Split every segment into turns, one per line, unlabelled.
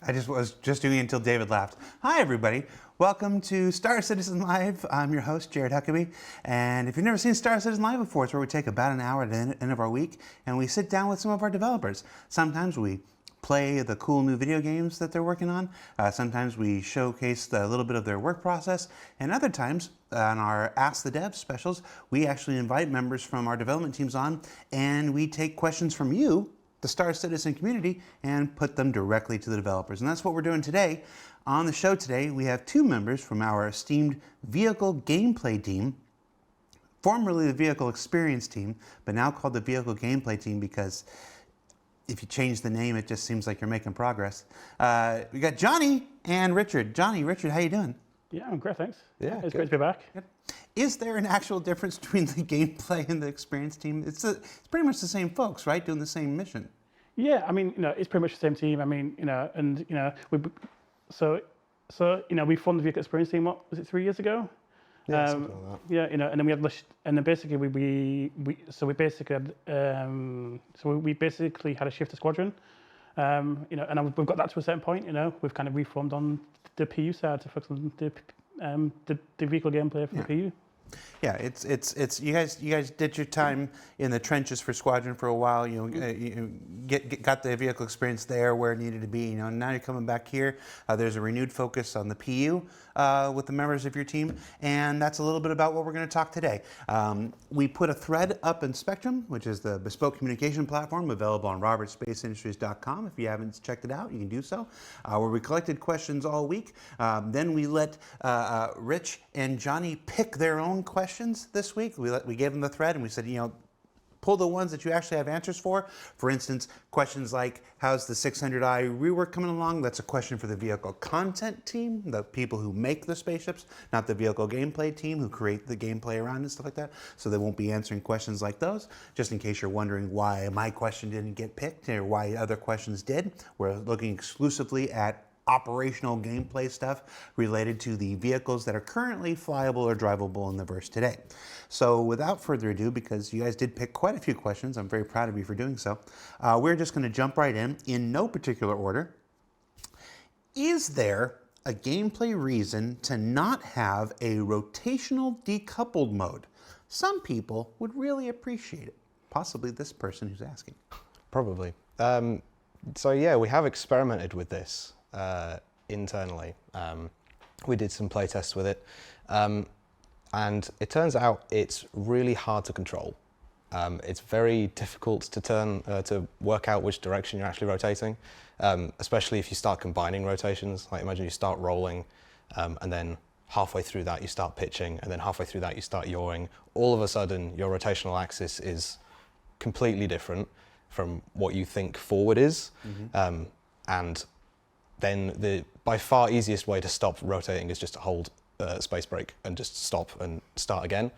I was just doing it until David laughed. Hi, everybody. Welcome to Star Citizen Live. I'm your host, Jared Huckabee. And if you've never seen Star Citizen Live before, it's where we take about an hour at the end of our week and we sit down with some of our developers. Sometimes we play the cool new video games that they're working on. Sometimes we showcase a little bit of their work process. And other times, on our Ask the Devs specials, we actually invite members from our development teams on and we take questions from you, the Star Citizen community, and put them directly to the developers. And that's what we're doing today. On the show today, we have two members from our esteemed vehicle gameplay team, formerly the vehicle experience team, but now called the vehicle gameplay team because if you change the name, it just seems like you're making progress. We got Johnny and Richard. Johnny, Richard, how you doing?
Yeah, I'm great, thanks.
Yeah,
it's great to be back.
Good. Is there an actual difference between the gameplay and the experience team? It's pretty much the same folks, right? Doing the same mission.
Yeah, I mean, it's pretty much the same team. I mean, we formed the vehicle experience team. What was it, 3 years ago?
Yeah, something like that.
Yeah, and then we had, and then basically we basically had a shift to Squadron. And we've got that to a certain point. We've kind of reformed on the PU side to focus on the vehicle gameplay for the PU.
Yeah, it's you guys did your time in the trenches for Squadron for a while. You got the vehicle experience there where it needed to be. Now you're coming back here. There's a renewed focus on the PU with the members of your team, and that's a little bit about what we're going to talk today. We put a thread up in Spectrum, which is the bespoke communication platform available on robertspaceindustries.com. If you haven't checked it out, you can do so. Where we collected questions all week. Then we let Rich and Johnny pick their own questions this week. We gave them the thread and we said, pull the ones that you actually have answers for. For instance, questions like, how's the 600i rework coming along? That's a question for the vehicle content team, the people who make the spaceships, not the vehicle gameplay team who create the gameplay around and stuff like that. So they won't be answering questions like those. Just in case you're wondering why my question didn't get picked or why other questions did, we're looking exclusively at operational gameplay stuff related to the vehicles that are currently flyable or drivable in the verse today. So without further ado, because you guys did pick quite a few questions, I'm very proud of you for doing so, we're just going to jump right in no particular order. Is there a gameplay reason to not have a rotational decoupled mode? Some people would really appreciate it. Possibly this person who's asking.
Probably. So yeah, we have experimented with this internally. We did some play tests with it, and it turns out it's really hard to control. It's very difficult to work out which direction you're actually rotating, especially if you start combining rotations. Like imagine you start rolling, and then halfway through that you start pitching, and then halfway through that you start yawing. All of a sudden your rotational axis is completely different from what you think forward is, and then the by far easiest way to stop rotating is just to hold space brake and just stop and start again.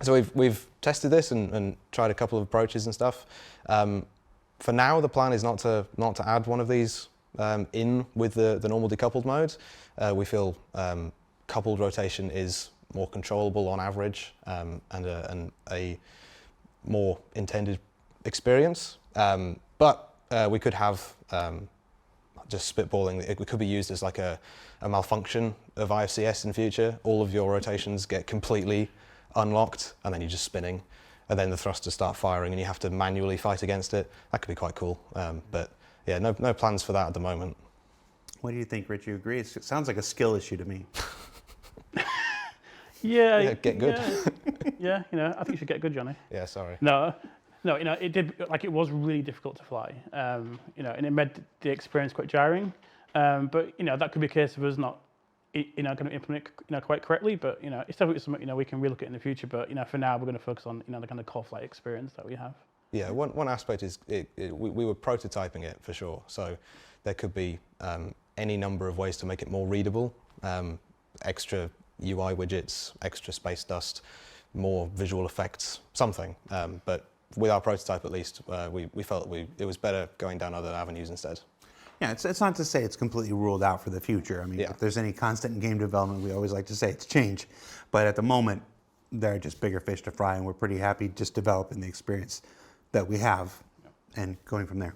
So we've tested this and tried a couple of approaches and stuff. For now, the plan is not to add one of these in with the normal decoupled mode. We feel coupled rotation is more controllable on average and a more intended experience. But we could have just spitballing, it could be used as like a malfunction of IFCS in future. All of your rotations get completely unlocked and then you're just spinning and then the thrusters start firing and you have to manually fight against it. That could be quite cool. But yeah, no plans for that at the moment.
What do you think, Rich? You agree? It sounds like a skill issue to me.
Yeah,
get good.
Yeah, I think you should get good, Johnny.
Yeah, sorry.
No, it was really difficult to fly, and it made the experience quite jarring. But that could be a case of us not, going to implement it, quite correctly. But it's definitely something we can relook at in the future. But for now, we're going to focus on the kind of core flight experience that we have.
Yeah, one aspect is we were prototyping it for sure. So there could be any number of ways to make it more readable, extra UI widgets, extra space dust, more visual effects, something. But with our prototype, at least, we felt it was better going down other avenues instead.
Yeah, it's not to say it's completely ruled out for the future. I mean,
Yeah.
if there's any constant in game development, we always like to say it's change. But at the moment, there are just bigger fish to fry, and we're pretty happy just developing the experience that we have and going from there.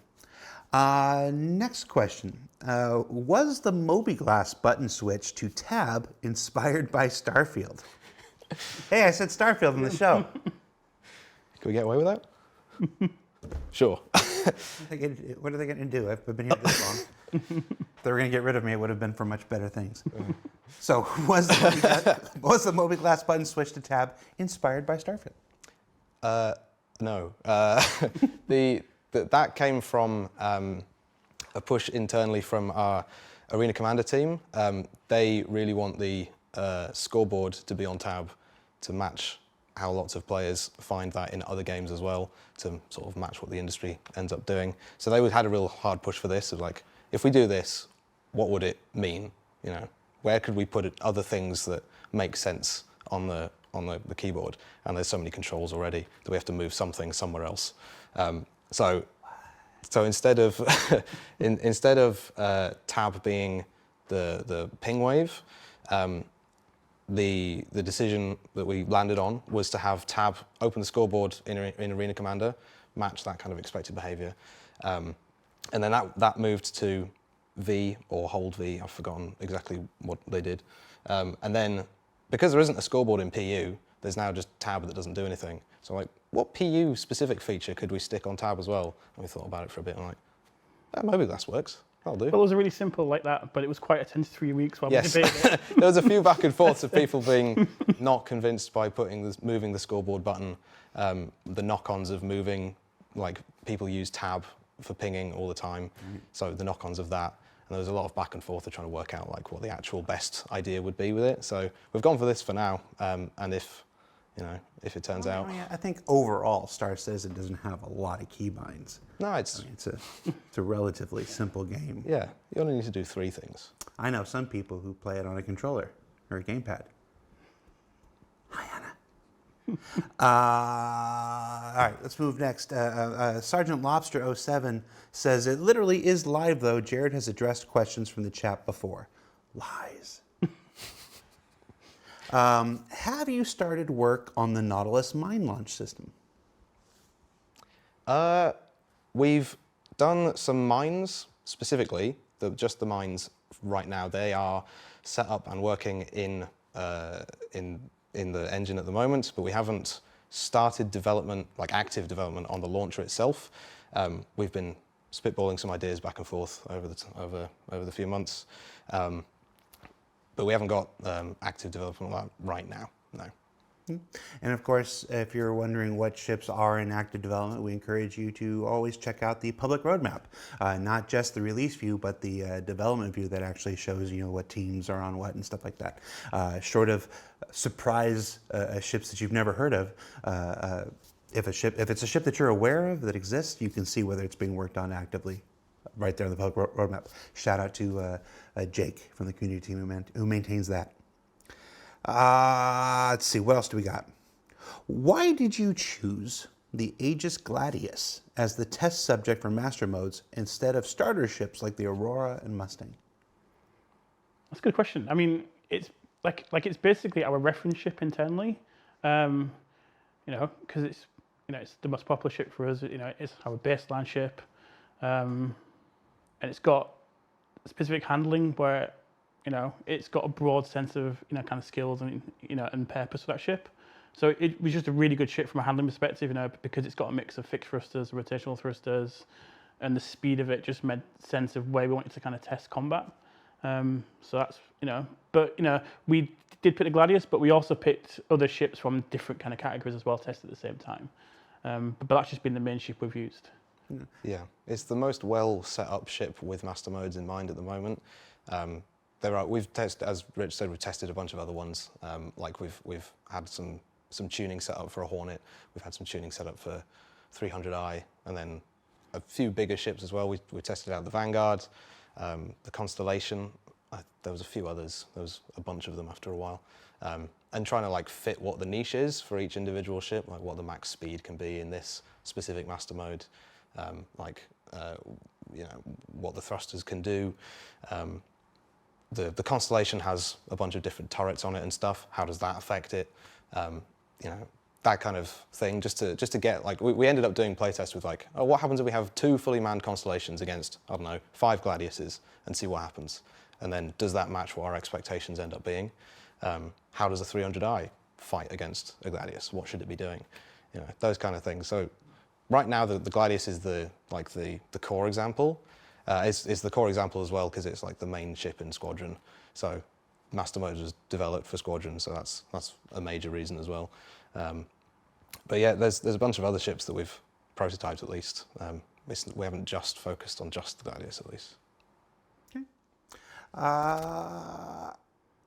Next question. Was the Moby glass button switch to tab inspired by Starfield? Hey, I said Starfield in the show.
Can we get away with that? Sure.
What are they going to do? I've been here this long. If they were going to get rid of me, it would have been for much better things. So was the Moby glass button switch to tab inspired by Starfield?
No. That came from a push internally from our Arena Commander team. They really want the scoreboard to be on tab to match how lots of players find that in other games as well, to sort of match what the industry ends up doing. So they had a real hard push for this of like, if we do this, what would it mean? You know, where could we put other things that make sense on the keyboard? And there's so many controls already that we have to move something somewhere else. So instead of tab being the ping wave, the decision that we landed on was to have tab open the scoreboard in Arena Commander, match that kind of expected behavior. And then that moved to V or hold V, I've forgotten exactly what they did. And then, because there isn't a scoreboard in PU, there's now just tab that doesn't do anything. So like, what PU specific feature could we stick on tab as well? And we thought about it for a bit and like, Moby glass works. That'll do.
Well, it was really simple like that, but it was quite a tense 3 weeks while we
Yes.
debated it.
There was a few back and forths of people being not convinced by moving the scoreboard button, the knock-ons of moving, like people use tab for pinging all the time, so the knock-ons of that. And there was a lot of back and forth of trying to work out like what the actual best idea would be with it. So we've gone for this for now, and if it turns out.
Yeah, I think overall, Star Citizen doesn't have a lot of keybinds.
No, it's
a relatively simple game.
Yeah, you only need to do 3 things.
I know some people who play it on a controller or a gamepad. Hi, Anna. All right, let's move next. Sergeant Lobster 07 says, it literally is live, though. Jared has addressed questions from the chat before. Lies. Have you started work on the Nautilus mine launch system?
We've done some mines specifically, just the mines right now. They are set up and working in the engine at the moment, but we haven't started development, like active development on the launcher itself. We've been spitballing some ideas back and forth over the few months. But we haven't got active development on that right now, no.
And of course, if you're wondering what ships are in active development, we encourage you to always check out the public roadmap. Not just the release view, but the development view that actually shows what teams are on what and stuff like that. Short of surprise ships that you've never heard of, if it's a ship that you're aware of that exists, you can see whether it's being worked on actively right there on the public roadmap. Shout out to Jake from the community team who maintains that. Let's see, what else do we got? Why did you choose the Aegis Gladius as the test subject for master modes instead of starter ships like the Aurora and Mustang?
That's a good question. I mean, it's like it's basically our reference ship internally, because it's the most popular ship for us. It's our baseline ship, and it's got specific handling where it's got a broad sense of kind of skills and and purpose for that ship. So it was just a really good ship from a handling perspective, because it's got a mix of fixed thrusters, rotational thrusters, and the speed of it just made sense of where we wanted to kind of test combat. So that's but we did pick the Gladius, but we also picked other ships from different kind of categories as well, tested at the same time. But that's just been the main ship we've used.
Yeah, it's the most well set up ship with master modes in mind at the moment. We've tested, as Rich said, we've tested a bunch of other ones. Like we've had some tuning set up for a Hornet. We've had some tuning set up for 300i, and then a few bigger ships as well. We tested out the Vanguard, the Constellation. There was a few others. There was a bunch of them after a while. And trying to fit what the niche is for each individual ship, like what the max speed can be in this specific master mode, what the thrusters can do. The Constellation has a bunch of different turrets on it and stuff. How does that affect it? that kind of thing, just to get, like, we ended up doing playtests with, like, oh, what happens if we have 2 fully manned constellations against, I don't know, 5 Gladiuses, and see what happens. And then does that match what our expectations end up being? How does a 300i fight against a Gladius? What should it be doing? You know, those kind of things. So right now, the Gladius is the core example. It's the core example as well because it's like the main ship in Squadron. So Master Mode was developed for Squadron, so that's a major reason as well. But yeah, there's a bunch of other ships that we've prototyped at least. We haven't just focused on just the Gladius at least.
Okay.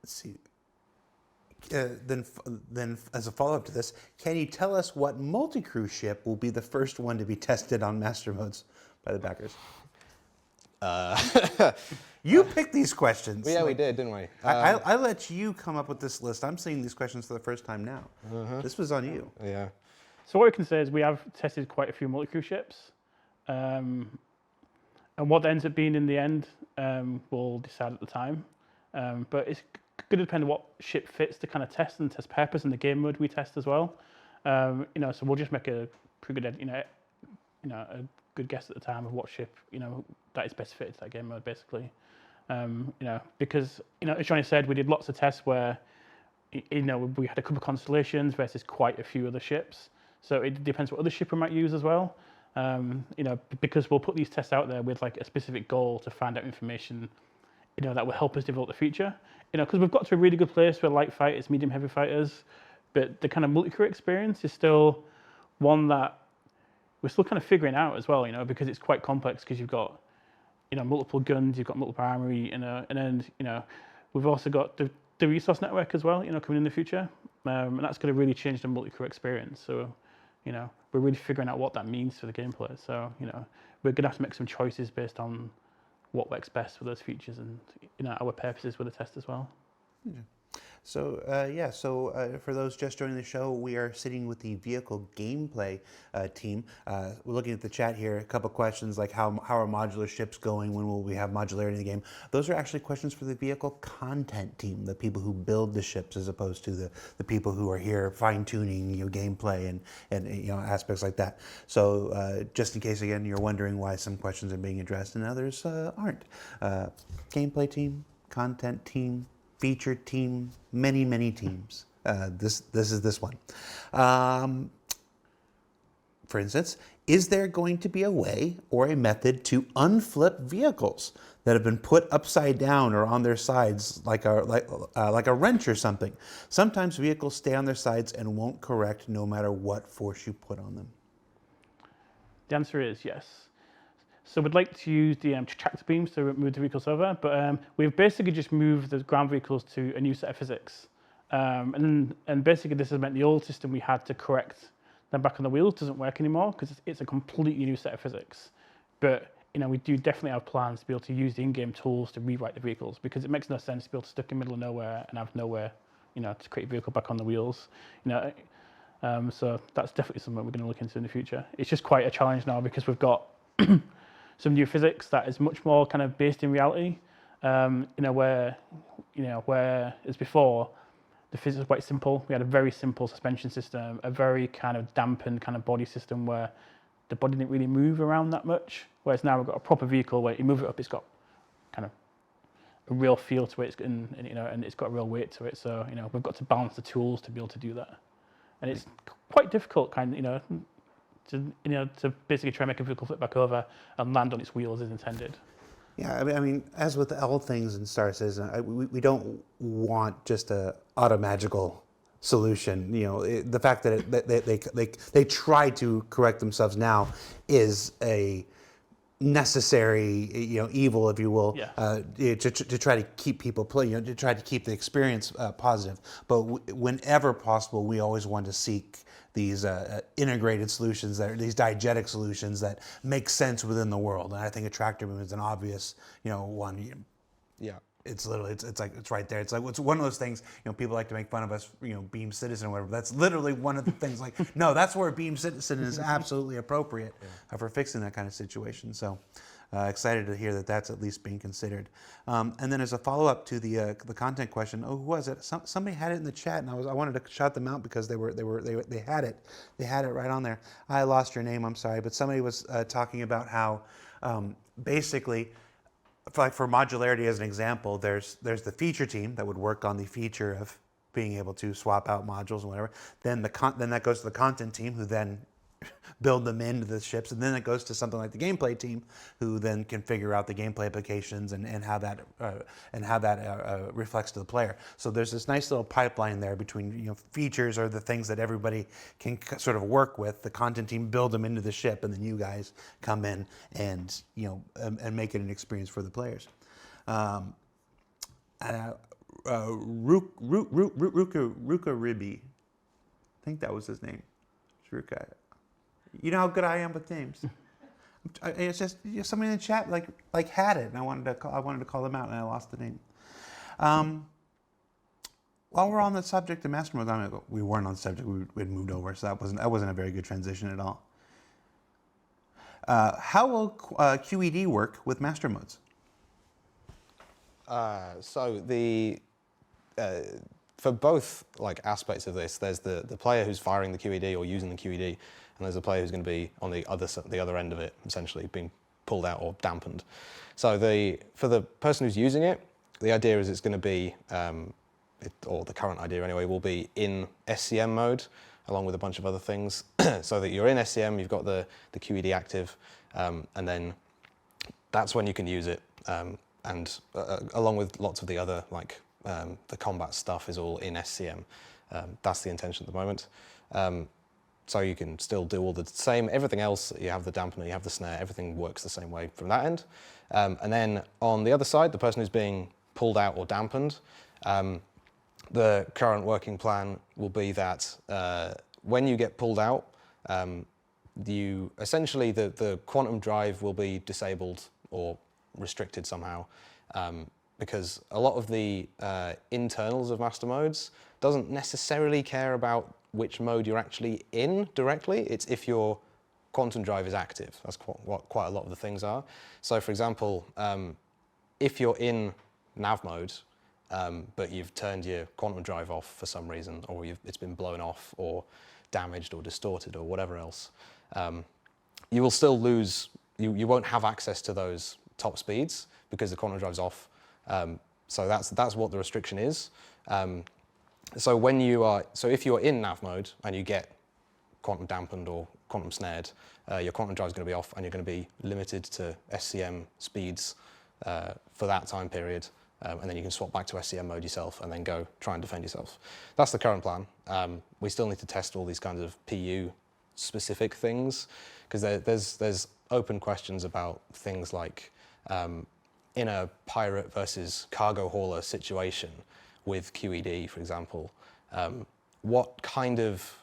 Let's see. Then, as a follow-up to this, can you tell us what multi-crew ship will be the first one to be tested on Master Modes by the backers? You picked these questions.
Yeah, we did, didn't we?
I let you come up with this list. I'm seeing these questions for the first time now. This was on you.
Yeah.
So what we can say is we have tested quite a few multi-crew ships. And what that ends up being in the end, we'll decide at the time. But it's going to depend on what ship fits to kind of test and test purpose and the game mode we test as well. So we'll just make a pretty good, a good guess at the time of what ship, that is best fitted to that game mode, basically. Because, as Johnny said, we did lots of tests where, we had a couple of constellations versus quite a few other ships. So it depends what other ship we might use as well. Because we'll put these tests out there with like a specific goal to find out information, that will help us develop the future. Because we've got to a really good place for light fighters, medium heavy fighters, but the kind of multi-crew experience is still one that we're still kind of figuring out as well, because it's quite complex because you've got, multiple guns, you've got multiple armory, and then, we've also got the resource network as well, coming in the future. And that's going to really change the multi-crew experience. So, we're really figuring out what that means for the gameplay. So, we're going to have to make some choices based on what works best for those features and, our purposes with the test as well.
Yeah. So, for those just joining the show, we are sitting with the vehicle gameplay team. We're looking at the chat here, a couple questions like how are modular ships going, when will we have modularity in the game? Those are actually questions for the vehicle content team, the people who build the ships as opposed to the people who are here fine-tuning gameplay and aspects like that. So just in case, again, you're wondering why some questions are being addressed and others aren't. Gameplay team, content team, feature team, many teams. This is this one. For instance, is there going to be a way or a method to unflip vehicles that have been put upside down or on their sides like a wrench or something? Sometimes vehicles stay on their sides and won't correct no matter what force you put on them.
The answer is yes. So we'd like to use the tractor beams to move the vehicles over, but we've basically just moved the ground vehicles to a new set of physics. And basically this has meant the old system we had to correct them back on the wheels doesn't work anymore because it's a completely new set of physics. But we do definitely have plans to be able to use the in-game tools to rewrite the vehicles because it makes no sense to be able to stick in the middle of nowhere and have nowhere, to create a vehicle back on the wheels. So that's definitely something we're going to look into in the future. It's just quite a challenge now because we've got some new physics that is much more kind of based in reality, where as before, the physics was quite simple. We had a very simple suspension system, a very kind of dampened kind of body system where the body didn't really move around that much. Whereas now we've got a proper vehicle where you move it up, it's got kind of a real feel to it, and it's got a real weight to it. So we've got to balance the tools to be able to do that, and it's quite difficult, to basically try and make a vehicle flip back over and land on its wheels as intended.
Yeah, I mean, as with all things in Star Citizen, we don't want just a automagical solution. The fact that they try to correct themselves now is a necessary, evil, if you will, to try to keep people playing, to try to keep the experience positive. But whenever possible, we always want to seek these integrated solutions, these diegetic solutions that make sense within the world. And I think a tractor beam is an obvious, one.
Yeah.
It's literally, it's right there. It's one of those things, people like to make fun of us, Beam Citizen or whatever. That's literally one of the things no, that's where Beam Citizen is absolutely appropriate for fixing that kind of situation. So, Excited to hear that that's at least being considered. And then as a follow-up to the content question, who was it? Somebody had it in the chat, and I wanted to shout them out because they had it right on there. I lost your name, I'm sorry, but somebody was talking about how basically, for modularity as an example, there's the feature team that would work on the feature of being able to swap out modules and whatever. Then that goes to the content team, who then build them into the ships, and then it goes to something like the gameplay team, who then can figure out the gameplay applications and how that reflects to the player. So there's this nice little pipeline there between features are the things that everybody can sort of work with. The content team build them into the ship, and then you guys come in and and make it an experience for the players. Ruka Ribi, I think that was his name. Ruka. You know how good I am with names. It's just somebody in the chat like had it, and I wanted to call them out, and I lost the name. While we're on the subject of master modes, we weren't on the subject. We'd moved over, so that wasn't a very good transition at all. How will QED work with master modes?
So for both aspects of this, there's the player who's firing the QED or using the QED, and there's a player who's going to be on the other end of it, essentially being pulled out or dampened. So for the person who's using it, the idea is it's going to be, or the current idea anyway, will be in SCM mode, along with a bunch of other things, so that you're in SCM, you've got the QED active, and then that's when you can use it, and along with lots of the other the combat stuff is all in SCM. That's the intention at the moment. So you can still do all the same, everything else, you have the dampener, you have the snare, everything works the same way from that end. And then on the other side, the person who's being pulled out or dampened, the current working plan will be that when you get pulled out, essentially the quantum drive will be disabled or restricted somehow, because a lot of the internals of master modes doesn't necessarily care about which mode you're actually in directly. It's if your quantum drive is active. That's what quite a lot of the things are. So for example, if you're in nav mode, but you've turned your quantum drive off for some reason, or it's been blown off or damaged or distorted or whatever else, you will still lose, you won't have access to those top speeds because the quantum drive's off. So that's what the restriction is. So if you're in nav mode and you get quantum dampened or quantum snared, your quantum drive is going to be off, and you're going to be limited to SCM speeds for that time period, and then you can swap back to SCM mode yourself and then go try and defend yourself. That's the current plan. We still need to test all these kinds of PU specific things, because there's open questions about things like in a pirate versus cargo hauler situation with QED, for example, what kind of,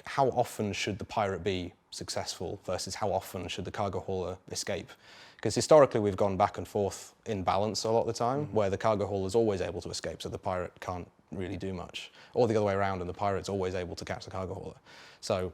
how often should the pirate be successful versus how often should the cargo hauler escape? Because historically we've gone back and forth in balance a lot of the time, where the cargo hauler is always able to escape, so the pirate can't really do much, or the other way around, and the pirate's always able to catch the cargo hauler. So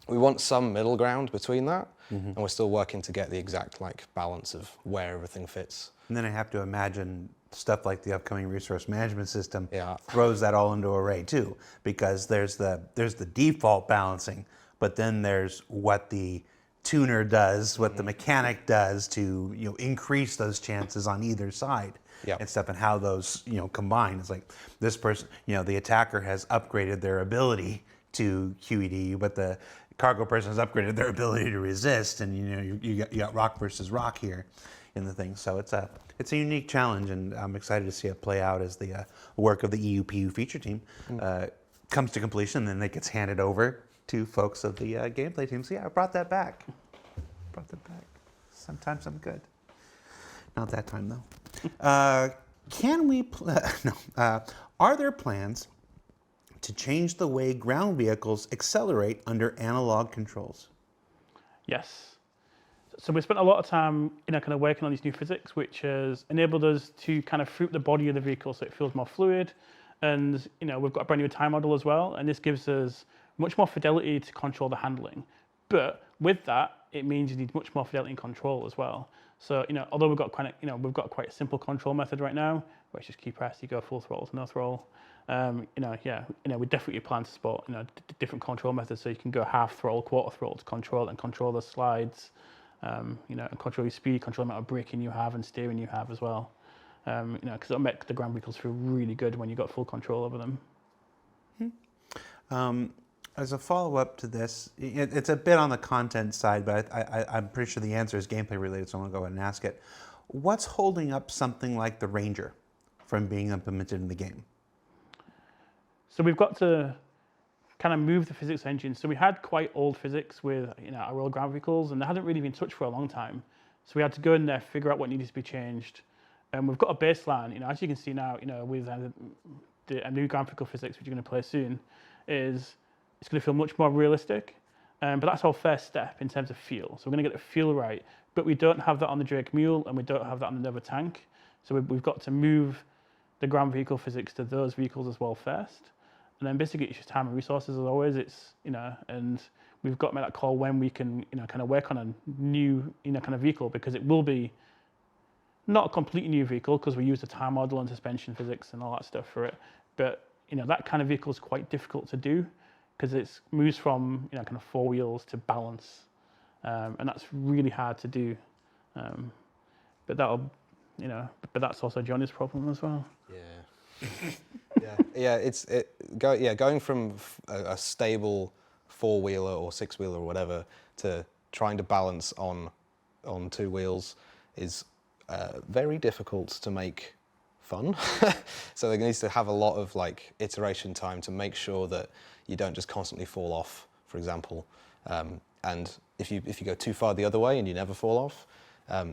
we want some middle ground between that, and we're still working to get the exact balance of where everything fits.
And then I have to imagine stuff like the upcoming resource management system throws that all into array too, because there's the default balancing, but then there's what the tuner does, what the mechanic does to increase those chances on either side and stuff, and how those combine. It's like this person, the attacker has upgraded their ability to QED, but the cargo person has upgraded their ability to resist, and you got rock versus rock here in the thing. So it's a unique challenge, and I'm excited to see it play out as the work of the EUPU feature team comes to completion, and then it gets handed over to folks of the gameplay team. So yeah, I brought that back. Sometimes I'm good. Not that time though. Can we? Are there plans to change the way ground vehicles accelerate under analog controls?
Yes. So we spent a lot of time kind of working on these new physics, which has enabled us to kind of fruit the body of the vehicle so it feels more fluid. And we've got a brand new time model as well, and this gives us much more fidelity to control the handling. But with that, it means you need much more fidelity in control as well. So, although we've got quite a simple control method right now, where it's just key press, you go full throttle to no throttle. We definitely plan to support, different control methods, so you can go half throttle, quarter throttle to control the slides, and control your speed, control the amount of braking you have and steering you have as well. Because it'll make the ground vehicles feel really good when you've got full control over them.
As a follow-up to this, it's a bit on the content side, but I'm pretty sure the answer is gameplay related, so I'm going to go ahead and ask it. What's holding up something like the Ranger from being implemented in the game?
So we've got to kind of move the physics engine. So we had quite old physics with our old ground vehicles, and they hadn't really been touched for a long time. So we had to go in there, figure out what needed to be changed. And we've got a baseline, as you can see now, with a new ground vehicle physics, which you're going to play soon, is it's going to feel much more realistic. But that's our first step in terms of feel. So we're going to get the feel right, but we don't have that on the Drake Mule, and we don't have that on the Nova Tank. So we've got to move the ground vehicle physics to those vehicles as well first. And then basically it's just time and resources as always. It's, and we've got to make that call when we can, kind of work on a new, kind of vehicle, because it will be not a completely new vehicle because we use the time model and suspension physics and all that stuff for it. But, that kind of vehicle is quite difficult to do because it moves from, kind of four wheels to balance. And that's really hard to do. But that's also Johnny's problem as well.
Yeah. Going from a stable four-wheeler or six-wheeler or whatever to trying to balance on two wheels is very difficult to make fun. So there needs to have a lot of iteration time to make sure that you don't just constantly fall off, for example. And if you go too far the other way and you never fall off,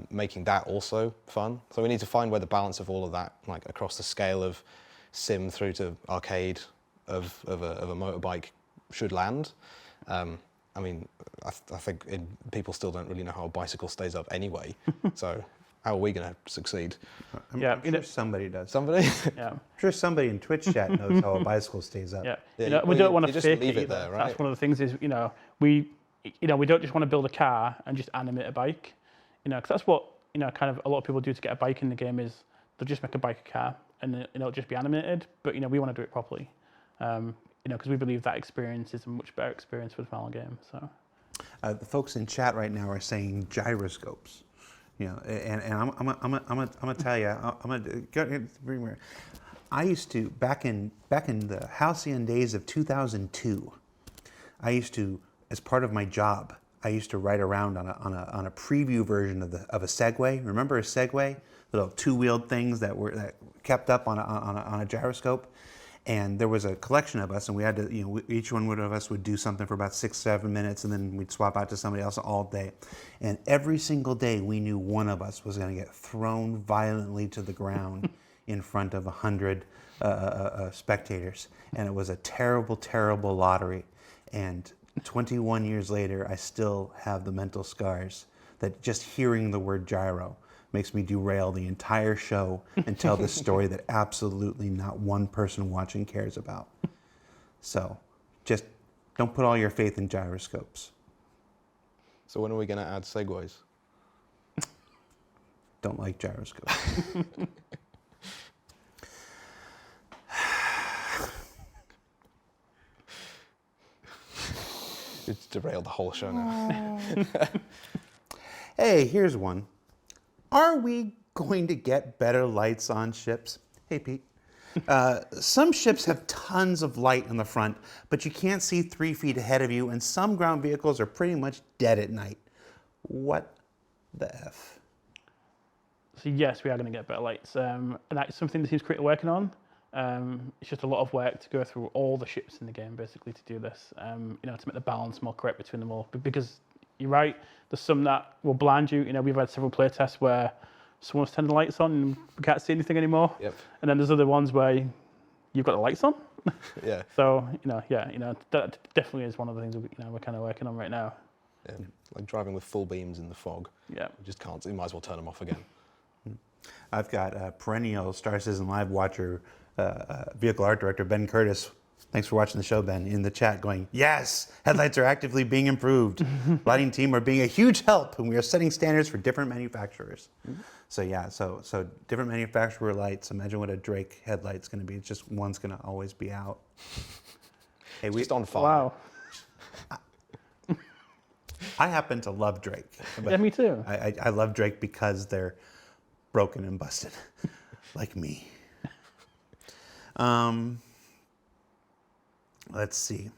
making that also fun. So we need to find where the balance of all of that, across the scale of sim through to arcade of a motorbike, should land. I think people still don't really know how a bicycle stays up anyway. So how are we going to succeed?
I'm sure somebody does.
Somebody?
Yeah.
I'm sure somebody in Twitch chat knows how a bicycle stays up.
Yeah. We don't want to
just
fake
leave
it
it there,
either.
right?
That's one of the things is, we don't just want to build a car and just animate a bike. Because that's what, kind of a lot of people do to get a bike in the game is they'll just make a bike a car and it'll just be animated. But, we want to do it properly. Because we believe that experience is a much better experience for the final game. So,
the folks in chat right now are saying gyroscopes. And I'm gonna tell you, I used to back in the halcyon days of 2002. I used to, as part of my job, I used to ride around on a preview version of a Segway. Remember a Segway? Little two-wheeled things that kept up on a gyroscope. And there was a collection of us, and we had to, each one of us would do something for about 6-7 minutes, and then we'd swap out to somebody else all day. And every single day, we knew one of us was going to get thrown violently to the ground in front of 100 spectators. And it was a terrible, terrible lottery. And 21 years later, I still have the mental scars that just hearing the word gyro makes me derail the entire show and tell this story that absolutely not one person watching cares about. So just don't put all your faith in gyroscopes.
So when are we going to add segways?
Don't like gyroscopes.
It's derailed the whole show now.
Hey, here's one. Are we going to get better lights on ships? Hey, Pete. Some ships have tons of light in the front, but you can't see 3 feet ahead of you, and some ground vehicles are pretty much dead at night. What the F?
So yes, we are going to get better lights. And that's something the team's currently working on. It's just a lot of work to go through all the ships in the game, basically, to do this, to make the balance more correct between them all. But because you're right, there's some that will blind you. We've had several play tests where someone's turned the lights on and we can't see anything anymore.
Yep.
And then there's other ones where you've got the lights on.
Yeah.
So, that definitely is one of the things we're kind of working on right now.
Yeah. Like driving with full beams in the fog.
Yeah.
You just can't, you might as well turn them off again.
I've got perennial Star Citizen Live watcher, vehicle art director Ben Curtis Thanks for watching the show, Ben, in the chat going, yes, headlights are actively being improved. Lighting team are being a huge help, and we are setting standards for different manufacturers. So yeah, so different manufacturer lights. Imagine what a Drake headlight's going to be. It's just one's going to always be out. Hey,
Just on fire.
Wow.
I happen to love Drake. But
Yeah, me too.
I love Drake because they're broken and busted, like me. Let's see.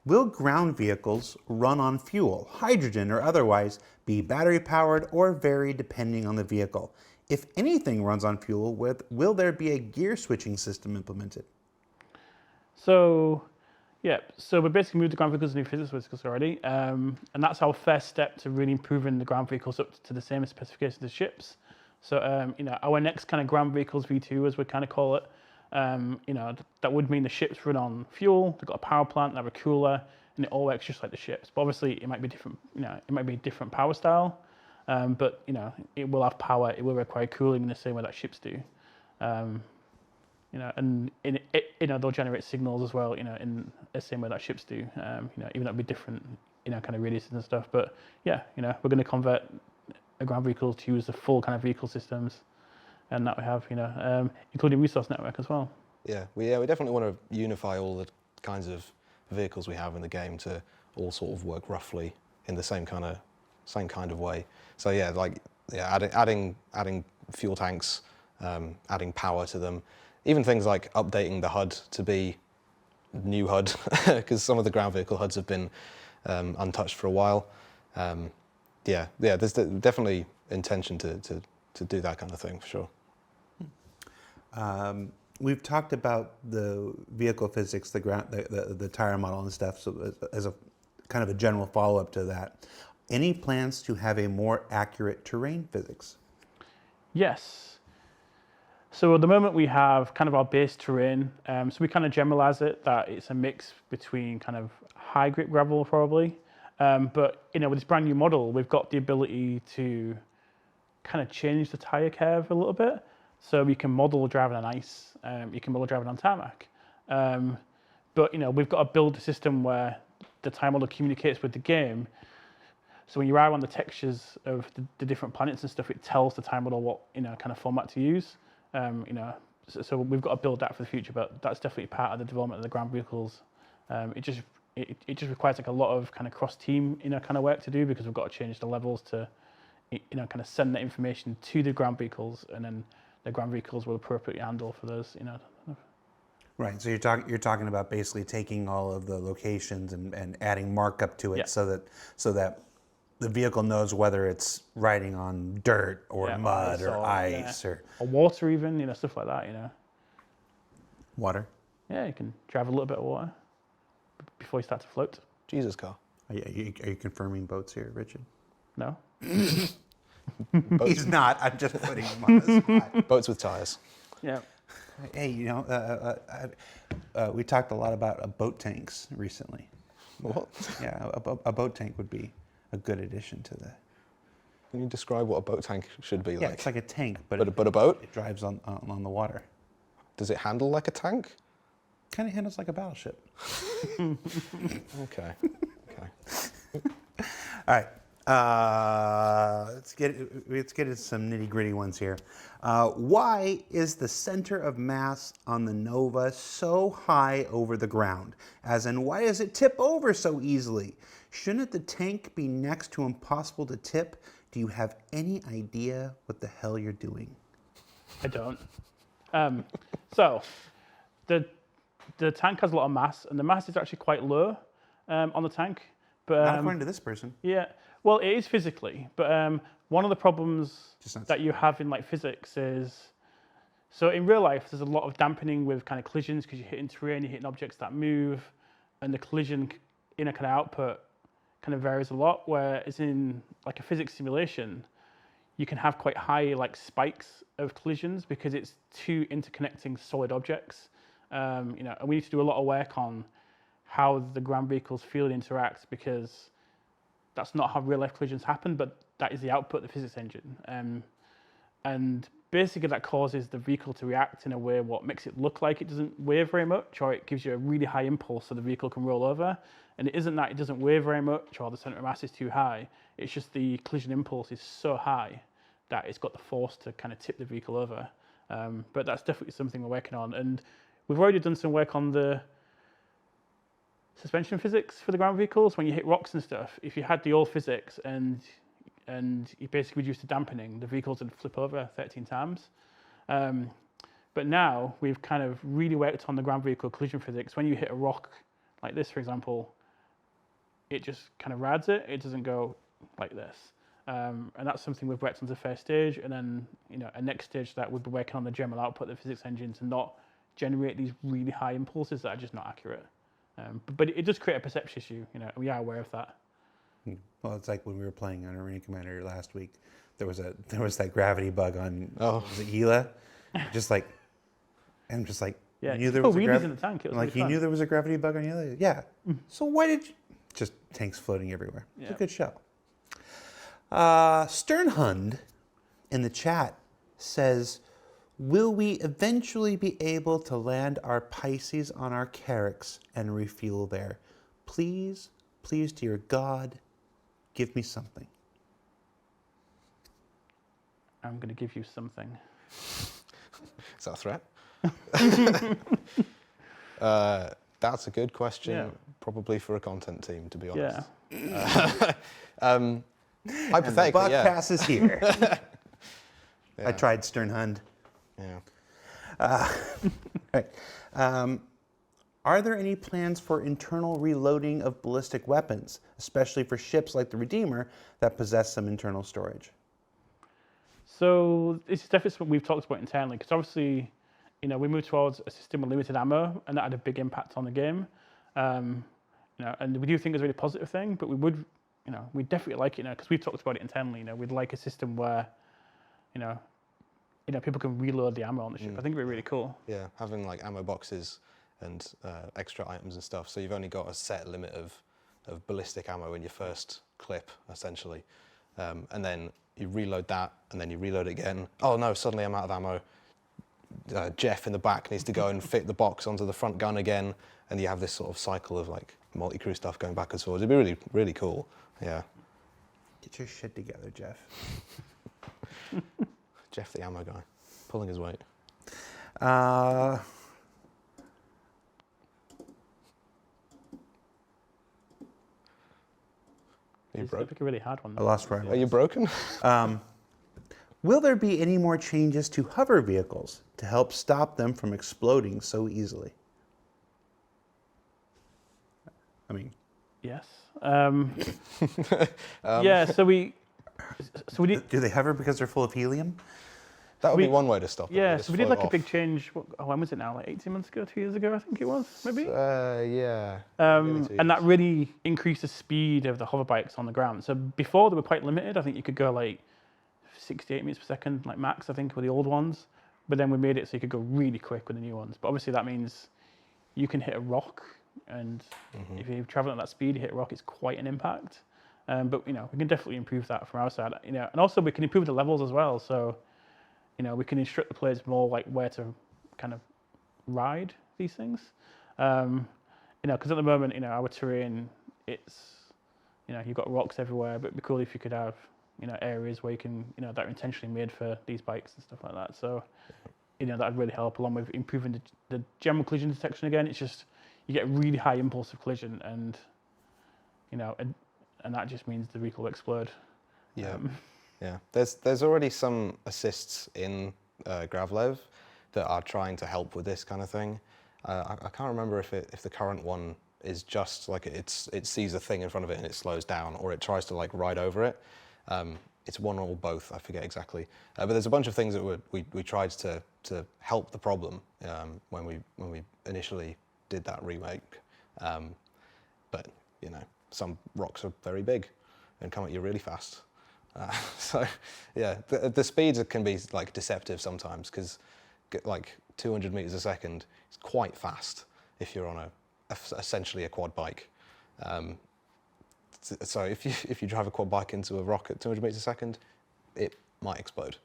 Will ground vehicles run on fuel, hydrogen or otherwise, be battery powered or vary depending on the vehicle? If anything runs on fuel, will there be a gear switching system implemented?
So, yeah, so we basically moved the ground vehicles into physics vehicles already, and that's our first step to really improving the ground vehicles up to the same specifications as ships. So, our next kind of ground vehicles V2, as we kind of call it, that would mean the ships run on fuel. They've got a power plant, they have a cooler, and it all works just like the ships. But obviously, it might be different. It might be a different power style, but it will have power. It will require cooling in the same way that ships do. And they'll generate signals as well. In the same way that ships do. Even though it'll be different, kind of radiuses and stuff. But yeah, we're going to convert a ground vehicle to use the full kind of vehicle systems. And that we have, including resource network as well.
Yeah, we definitely want to unify all the kinds of vehicles we have in the game to all sort of work roughly in the same kind of way. So yeah, adding fuel tanks, adding power to them, even things like updating the HUD to be new HUD, because some of the ground vehicle HUDs have been untouched for a while. There's definitely intention to do that kind of thing for sure.
We've talked about the vehicle physics, the tire model and stuff. So as a kind of a general follow-up to that, any plans to have a more accurate terrain physics?
Yes. So at the moment we have kind of our base terrain. So we kind of generalize it that it's a mix between kind of high grip gravel probably. But with this brand new model, we've got the ability to kind of change the tire curve a little bit. So you can model driving on ice, you can model driving on tarmac. But we've got to build a system where the tire model communicates with the game. So when you are on the textures of the different planets and stuff, it tells the tire model what kind of format to use. So we've got to build that for the future, but that's definitely part of the development of the ground vehicles. It just requires like a lot of kind of cross team kind of work to do, because we've got to change the levels to kind of send that information to the ground vehicles, and then the ground vehicles will appropriately handle for those,
Right. So you're talking about basically taking all of the locations and adding markup to it,
Yeah.
so that the vehicle knows whether it's riding on dirt or mud or ice or
water even, stuff like that,
water.
Yeah, you can drive a little bit of water before you start to float.
Jesus, Carl.
Are you confirming boats here, Richard?
No?
He's not. I'm just putting him on the spot.
Boats with tires.
Yeah.
Hey, we talked a lot about boat tanks recently.
What?
Yeah, a boat tank would be a good addition to the.
Can you describe what a boat tank should be like?
Yeah, it's like a tank, but
a boat?
It drives on the water.
Does it handle like a tank?
Kind of handles like a battleship.
Okay.
All right. Let's get into some nitty gritty ones here. Why is the center of mass on the Nova so high over the ground? As in, why does it tip over so easily? Shouldn't the tank be next to impossible to tip? Do you have any idea what the hell you're doing?
I don't. So the tank has a lot of mass, and the mass is actually quite low on the tank. But
Not according to this person.
yeah, well, it is physically, but one of the problems that you have in like physics is, so in real life, there's a lot of dampening with kind of collisions, because you're hitting terrain, you're hitting objects that move, and the collision in a kind of output kind of varies a lot. Whereas in like a physics simulation, you can have quite high like spikes of collisions because it's two interconnecting solid objects. And we need to do a lot of work on how the ground vehicle's field interacts, because that's not how real life collisions happen, but that is the output of the physics engine. And basically that causes the vehicle to react in a way what makes it look like it doesn't weigh very much, or it gives you a really high impulse so the vehicle can roll over. And it isn't that it doesn't weigh very much or the center of mass is too high. It's just the collision impulse is so high that it's got the force to kind of tip the vehicle over. But that's definitely something we're working on. And we've already done some work on the suspension physics for the ground vehicles. When you hit rocks and stuff, if you had the old physics and you basically reduce the dampening, the vehicles would flip over 13 times. But now we've kind of really worked on the ground vehicle collision physics. When you hit a rock like this, for example, it just kind of rads it. It doesn't go like this. And that's something we've worked on the first stage. And then, a next stage that we'll be working on the general output of the physics engine to not generate these really high impulses that are just not accurate. But it does create a perception issue, and we are aware of that.
Well, it's like when we were playing on Arena Commander last week. There was that gravity bug on was it Gila? Just like, and I'm just like,
yeah,
you knew there was a
in the tank. It was
like, you knew there was a gravity bug on Gila? Yeah. So why did you? Just tanks floating everywhere. It's a good show. Sternhund in the chat says, will we eventually be able to land our Pisces on our Carracks and refuel there? Please, please, dear God, give me something.
I'm going to give you something.
Is that a threat? That's a good question, probably for a content team, to be honest.
Yeah.
Hypothetically,
and the buck passes here. I tried Sternhund.
Yeah.
Right. Are there any plans for internal reloading of ballistic weapons, especially for ships like the Redeemer that possess some internal storage?
So this is definitely something we've talked about internally, because obviously, we moved towards a system with limited ammo, and that had a big impact on the game. And we do think it's a really positive thing, but we would, we definitely like it, because we've talked about it internally. We'd like a system where, people can reload the ammo on the ship. I think it'd be really cool.
Yeah, having like ammo boxes and extra items and stuff. So you've only got a set limit of ballistic ammo in your first clip, essentially. And then you reload that, and then you reload it again. Oh no, suddenly I'm out of ammo. Jeff in the back needs to go and fit the box onto the front gun again, and you have this sort of cycle of like multi-crew stuff going back and forwards. It'd be really, really cool. Yeah.
Get your shit together, Jeff.
Jeff the ammo guy, pulling his weight.
It's like a really hard one.
I lost where I
Are
was.
you broken?
Will there be any more changes to hover vehicles to help stop them from exploding so easily? I mean,
Yes. Yeah. So we did.
do they hover because they're full of helium?
That would be one way to stop it.
Yeah.
Just
So we did
float
like a
off.
big change. When was it now? Like 18 months ago, 2 years ago, I think it was, maybe.
Yeah. Maybe 2
And that
years.
really increased the speed of the hover bikes on the ground. So before they were quite limited. I think you could go like 68 meters per second, like max, I think, with the old ones. But then we made it so you could go really quick with the new ones. But obviously that means you can hit a rock, and if you're traveling at that speed, you hit a rock, it's quite an impact. But we can definitely improve that from our side. And also we can improve the levels as well. So we can instruct the players more like where to kind of ride these things. Because at the moment, our terrain, it's you've got rocks everywhere. But it'd be cool if you could have areas where you can that are intentionally made for these bikes and stuff like that. So that'd really help, along with improving the general collision detection. Again, it's just you get a really high impulse of collision, and and that just means the vehicle will explode.
Yeah. Yeah. There's already some assists in Gravlev that are trying to help with this kind of thing. I can't remember if the current one is just like it sees a thing in front of it and it slows down, or it tries to like ride over it. It's one or both, I forget exactly. But there's a bunch of things that we tried to help the problem when we initially did that remake. But some rocks are very big and come at you really fast. So yeah, the speeds can be like deceptive sometimes, because like 200 meters a second is quite fast if you're on essentially a quad bike. So if you drive a quad bike into a rock at 200 meters a second, it might explode.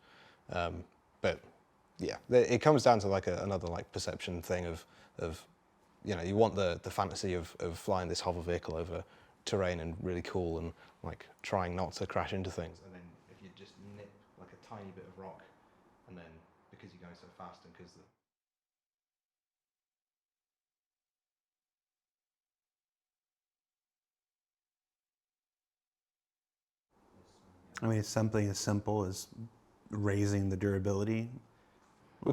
But yeah, it comes down to like another like perception thing of you know, you want the fantasy of flying this hover vehicle over terrain and really cool and like trying not to crash into things. And then if you just nip like a tiny bit of rock, and then because you're going so fast and because
I mean, it's something as simple as raising the durability.
we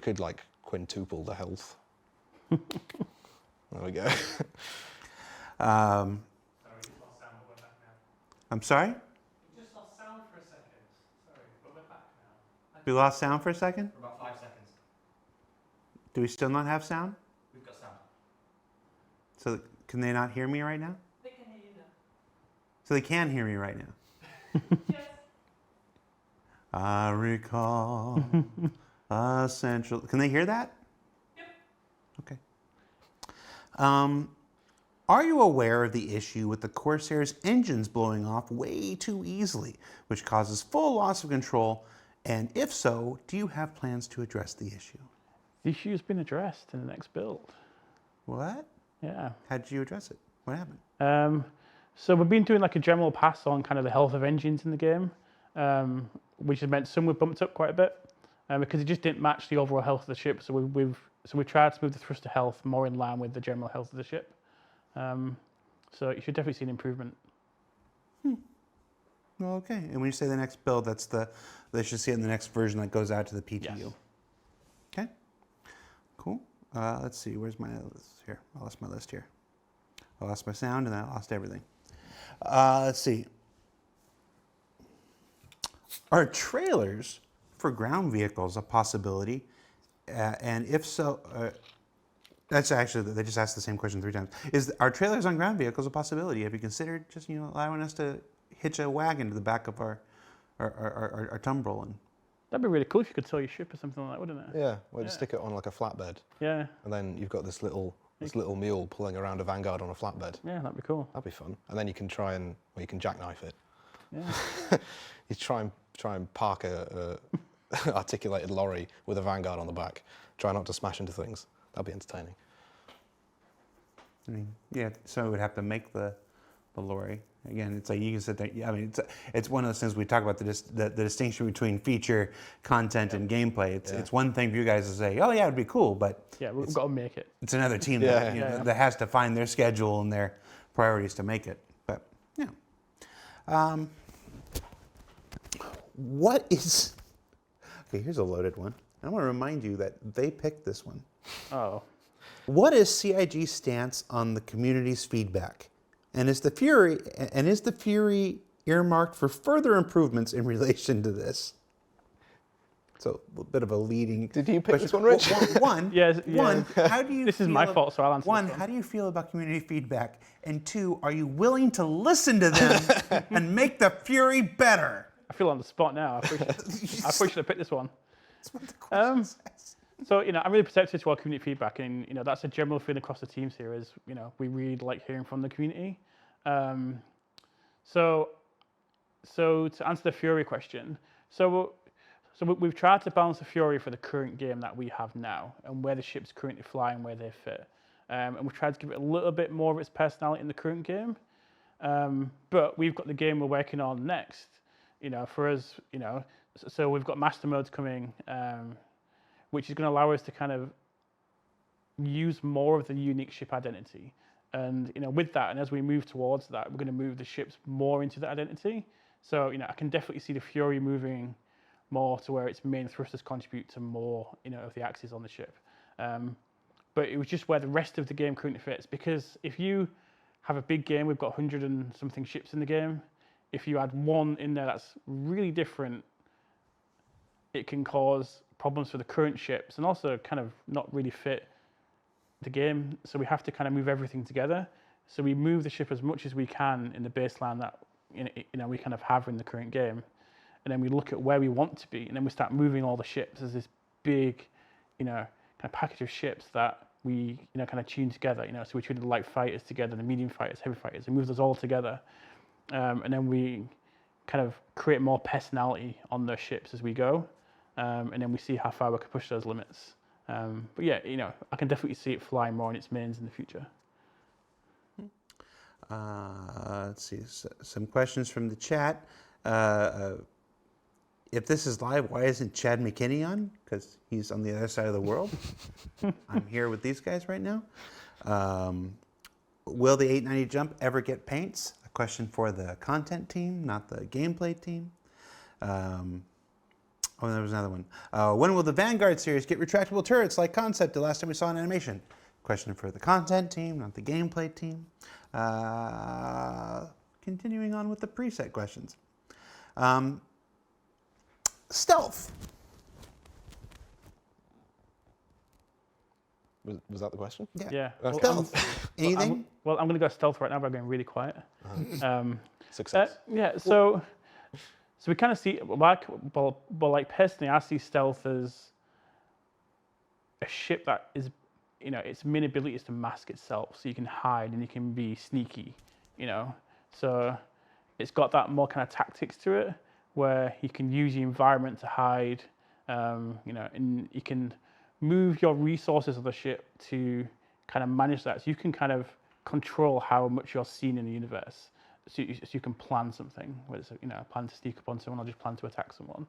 could like quintuple the health. There we go.
I'm sorry?
We just lost sound for a second. Sorry, but we're back now.
We lost sound for a second?
For about 5 seconds.
Do we still not have sound?
We've got sound.
So can they not hear me right now?
They can hear you now.
So they can hear me right now.
Yes.
I recall a central. Can they hear that?
Yep.
Okay. Are you aware of the issue with the Corsair's engines blowing off way too easily, which causes full loss of control? And if so, do you have plans to address the issue?
The issue's been addressed in the next build.
What?
Yeah.
How did you address it? What happened?
So we've been doing like a general pass on kind of the health of engines in the game, which has meant some we've bumped up quite a bit because it just didn't match the overall health of the ship. So we've tried to move the thruster health more in line with the general health of the ship. So you should definitely see an improvement.
Well, okay. And when you say the next build, that's they should see it in the next version that goes out to the PTU.
Yes.
Okay. Cool. Let's see. Where's my list here? I lost my list here. I lost my sound and I lost everything. Let's see. Are trailers for ground vehicles a possibility? And if so, that's actually, they just asked the same question 3 times. Are trailers on ground vehicles a possibility? Have you considered just, allowing us to hitch a wagon to the back of our tumbrel? And
That'd be really cool if you could tow your ship or something like that, wouldn't it?
Yeah, we'll just stick it on like a flatbed,
Yeah.
and then you've got this little mule pulling around a Vanguard on a flatbed.
Yeah, that'd be cool.
That'd be fun. And then you can you can jackknife it.
Yeah.
You try and park a articulated lorry with a Vanguard on the back. Try not to smash into things. That'd be entertaining.
I mean, yeah, so we would have to make the lorry. Again, it's like you can sit there. I mean, it's one of those things we talk about the distinction between feature, content, and gameplay. It's one thing for you guys to say, oh yeah, it'd be cool, but
Yeah, we've got to make it.
it's another team
Yeah.
that has to find their schedule and their priorities to make it. But yeah, what is? Okay, here's a loaded one. I want to remind you that they picked this one.
Oh.
What is CIG's stance on the community's feedback? And is the Fury earmarked for further improvements in relation to this? So a bit of a leading.
Did you pick
question.
this one, Rich?
One.
Yes,
One. How do you?
This is my fault, so I'll answer
One.
this one.
How do you feel about community feedback? And 2, are you willing to listen to them and make the Fury better?
I feel on the spot now. I probably should have picked this one.
That's what the question says.
So, I'm really protective to our community feedback, and that's a general feeling across the teams here. Is we really like hearing from the community. So to answer the Fury question, so we've tried to balance the Fury for the current game that we have now, and where the ship's currently flying, where they fit, and we've tried to give it a little bit more of its personality in the current game. But we've got the game we're working on next. For us, so we've got master modes coming. Which is going to allow us to kind of use more of the unique ship identity. And with that, and as we move towards that, we're going to move the ships more into the identity. So I can definitely see the Fury moving more to where its main thrusters contribute to more of the axes on the ship. But it was just where the rest of the game currently fits, because if you have a big game, we've got 100 and something ships in the game. If you add one in there that's really different, it can cause problems for the current ships and also kind of not really fit the game. So we have to kind of move everything together. So we move the ship as much as we can in the baseline that we kind of have in the current game, and then we look at where we want to be, and then we start moving all the ships as this big, kind of package of ships that we kind of tune together. So we tune the light fighters together, the medium fighters, heavy fighters, and move those all together, and then we kind of create more personality on those ships as we go. and then we see how far we can push those limits. But yeah, I can definitely see it flying more on its mains in the future.
Let's see, some questions from the chat. If this is live, why isn't Chad McKinney on? Because he's on the other side of the world. I'm here with these guys right now. Will the 890 jump ever get paints? A question for the content team, not the gameplay team. There was another one. When will the Vanguard series get retractable turrets like Concept the last time we saw an animation? Question for the content team, not the gameplay team. Continuing on with the preset questions. Stealth.
Was that the question?
Yeah.
Stealth. Anything?
I'm going to go stealth right now by going really quiet.
Success.
Yeah. So we kind of see, like personally, I see stealth as a ship that is, its main ability is to mask itself, so you can hide and you can be sneaky, So it's got that more kind of tactics to it, where you can use the environment to hide, and you can move your resources of the ship to kind of manage that. So you can kind of control how much you're seen in the universe. So you can plan something, whether it's plan to sneak up on someone or just plan to attack someone.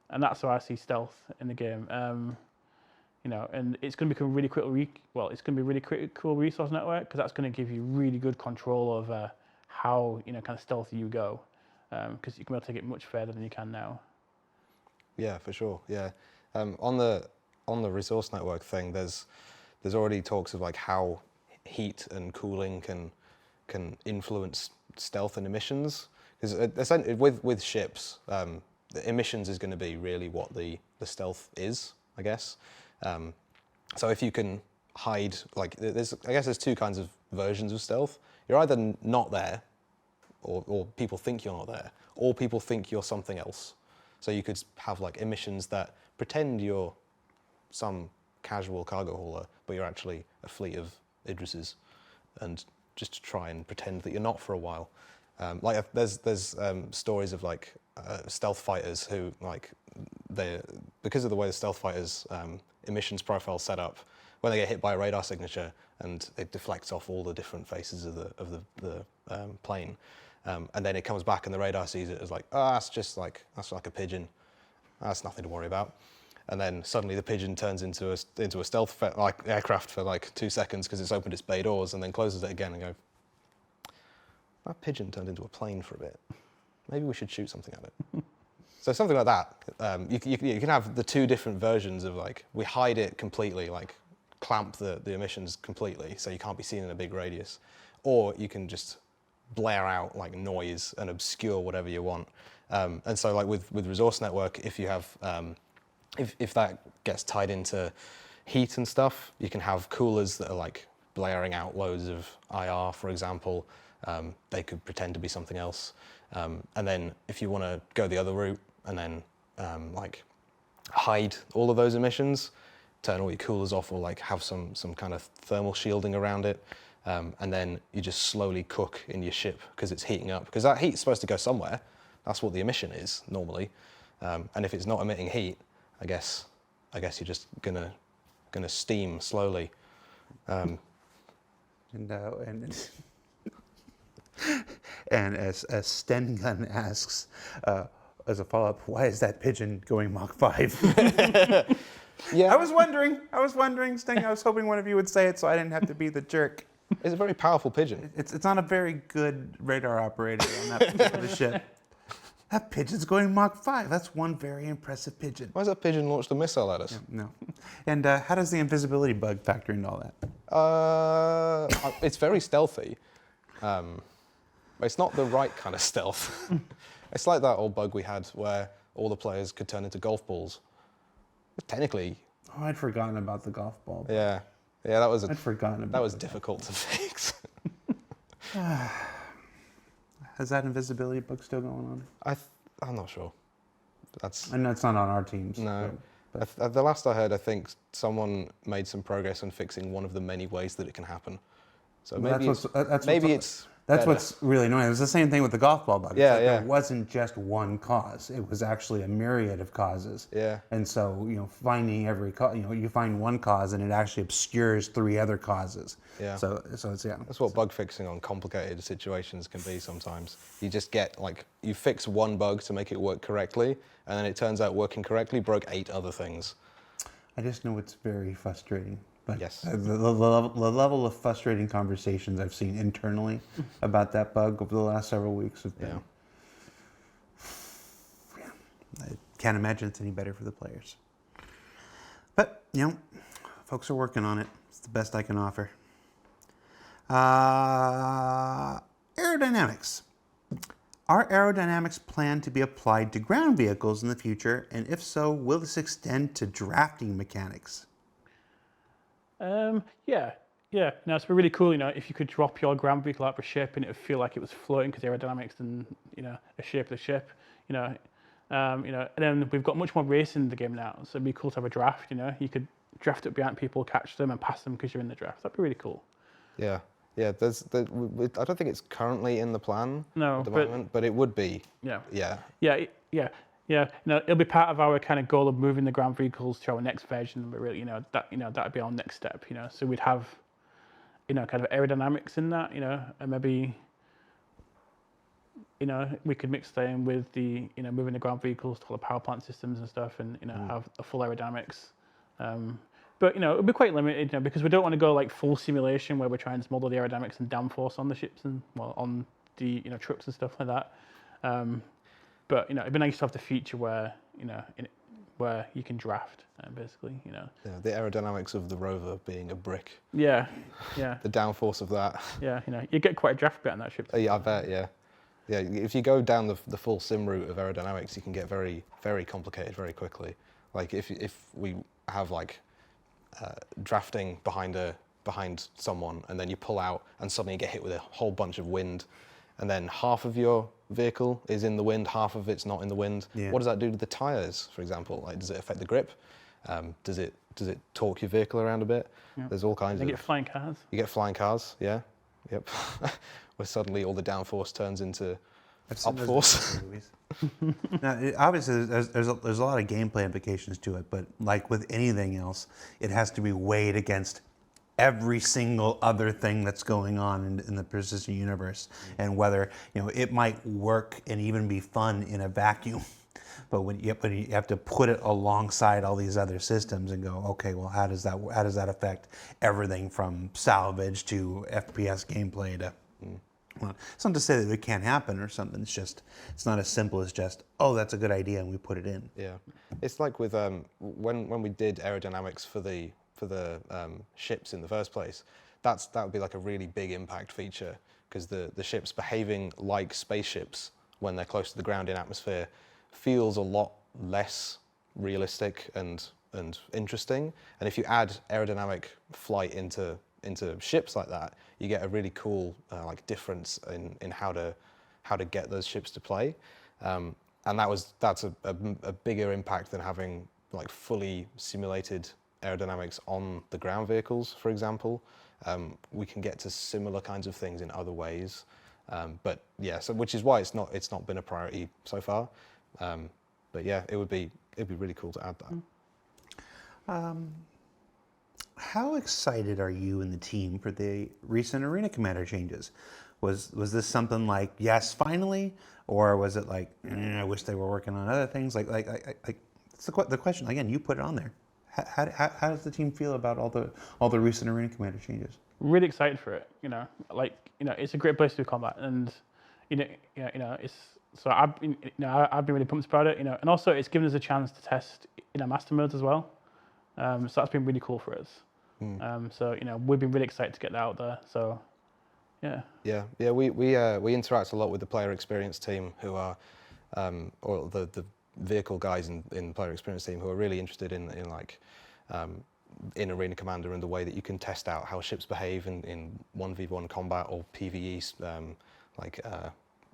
And that's how I see stealth in the game. And it's going to become really it's going to be a really critical resource network, because that's going to give you really good control over how kind of stealthy you go, because you can be able to take it much further than you can now. Yeah,
for sure. Yeah, on the resource network thing, there's already talks of like how heat and cooling can influence stealth and emissions. Because essentially with ships, the emissions is going to be really what the stealth is, I guess. So if you can hide, like there's two kinds of versions of stealth. You're either not there, or people think you're not there, or people think you're something else. So you could have like emissions that pretend you're some casual cargo hauler, but you're actually a fleet of Idrises, and just to try and pretend that you're not for a while. There's stories of like stealth fighters who because of the way the stealth fighters emissions profile set up, when they get hit by a radar signature and it deflects off all the different faces of the plane, and then it comes back and the radar sees it as like, that's like a pigeon, that's nothing to worry about. And then suddenly the pigeon turns into a stealth aircraft for like 2 seconds because it's opened its bay doors, and then closes it again and go, that pigeon turned into a plane for a bit. Maybe we should shoot something at it. So something like that. You can have the two different versions of like, we hide it completely, like clamp the emissions completely so you can't be seen in a big radius. Or you can just blare out like noise and obscure whatever you want. And so like with resource network, if you have, if that gets tied into heat and stuff, you can have coolers that are like blaring out loads of IR, for example. They could pretend to be something else. And then if you want to go the other route and then like hide all of those emissions, turn all your coolers off, or like have some kind of thermal shielding around it, and then you just slowly cook in your ship because it's heating up. Because that heat's supposed to go somewhere. That's what the emission is normally. And if it's not emitting heat, I guess you're just gonna steam slowly. And
as Sten Gun asks, as a follow-up, why is that pigeon going Mach 5?
Yeah,
I was wondering, Sting. I was hoping one of you would say it so I didn't have to be the jerk.
It's a very powerful pigeon.
It's not a very good radar operator on that particular ship. That pigeon's going Mach 5. That's one very impressive pigeon.
Why has that pigeon launched a missile at us?
Yeah, no. And how does the invisibility bug factor into all that?
It's very stealthy. It's not the right kind of stealth. It's like that old bug we had where all the players could turn into golf balls. Technically.
Oh, I'd forgotten about the golf ball.
Yeah, that was.
I'd forgotten about
that. Was difficult to fix.
Has that invisibility bug still going on?
I'm not sure.
I know it's not on our teams.
No. But the last I heard, I think someone made some progress on fixing one of the many ways that it can happen. So maybe
That's
better.
what's really annoying. It was the same thing with the golf ball bug. It's
Yeah,
like
yeah.
There wasn't just one cause. It was actually a myriad of causes.
Yeah.
And so, finding every you find one cause and it actually obscures 3 other causes.
Yeah.
So it's, yeah.
That's what bug fixing on complicated situations can be sometimes. You just get, like, you fix one bug to make it work correctly, and then it turns out working correctly broke 8 other things.
I just know it's very frustrating. But
Yes.
the level of frustrating conversations I've seen internally about that bug over the last several weeks have been. Yeah. I can't imagine it's any better for the players. But, folks are working on it. It's the best I can offer. Aerodynamics. Are aerodynamics planned to be applied to ground vehicles in the future? And if so, will this extend to drafting mechanics?
Yeah. No, it's really cool. If you could drop your ground vehicle out of a ship and it would feel like it was floating because aerodynamics and a shape of the ship. And then we've got much more racing in the game now, so it'd be cool to have a draft. You could draft up behind people, catch them, and pass them because you're in the draft. That'd be really cool.
Yeah. I don't think it's currently in the plan at the moment, but it would be.
Yeah. It'll be part of our kind of goal of moving the ground vehicles to our next version. But really, that'd be our next step. So we'd have, kind of aerodynamics in that. And maybe, we could mix that in with the, moving the ground vehicles to all the power plant systems and stuff, and have a full aerodynamics. But it'll be quite limited, because we don't want to go like full simulation where we're trying to model the aerodynamics and downforce on the ships and on the trucks and stuff like that. But it'd be nice to have the feature where where you can draft basically.
Yeah, the aerodynamics of the rover being a brick.
Yeah.
The downforce of that.
Yeah, you get quite a draft bit on that ship.
Yeah, I bet. Yeah. If you go down the full sim route of aerodynamics, you can get very, very complicated very quickly. Like if we have like drafting behind someone, and then you pull out and suddenly you get hit with a whole bunch of wind, and then half of your vehicle is in the wind, half of it's not in the wind.
Yeah.
What does that do to the tires, for example? Like, does it affect the grip? Does it torque your vehicle around a bit?
Yeah.
There's all kinds of.
You get flying cars.
You get flying cars, yeah. Yep. Where suddenly all the downforce turns into upforce.
Now, obviously, there's a lot of gameplay implications to it, but like with anything else, it has to be weighed against every single other thing that's going on in the persistent universe, and whether it might work and even be fun in a vacuum. But when you have to put it alongside all these other systems and go, okay, well, how does that affect everything from salvage to FPS gameplay to. Well, it's not to say that it can't happen or something. It's not as simple as just, oh, that's a good idea and we put it in.
Yeah, it's like with when we did aerodynamics for the ships in the first place. That would be like a really big impact feature, because the ships behaving like spaceships when they're close to the ground in atmosphere feels a lot less realistic and interesting. And if you add aerodynamic flight into ships like that, you get a really cool like difference in how to get those ships to play, and that's a bigger impact than having like fully simulated aerodynamics on the ground vehicles, for example. We can get to similar kinds of things in other ways, but yeah, so which is why it's not been a priority so far. But yeah, it'd be really cool to add that.
How excited are you and the team for the recent Arena Commander changes? Was this something like, yes, finally, or was it like, I wish they were working on other things? Like it's the question again. You put it on there. How does the team feel about all the recent Arena Commander changes?
Really excited for it. It's a great place to do combat, and it's. So I've been really pumped about it. And also it's given us a chance to test master modes as well. So that's been really cool for us. So we've been really excited to get that out there. So yeah. We interact a lot with the player experience team, who are or the vehicle guys in the player experience team, who are really interested in Arena Commander and the way that you can test out how ships behave in 1v1 combat or PvE,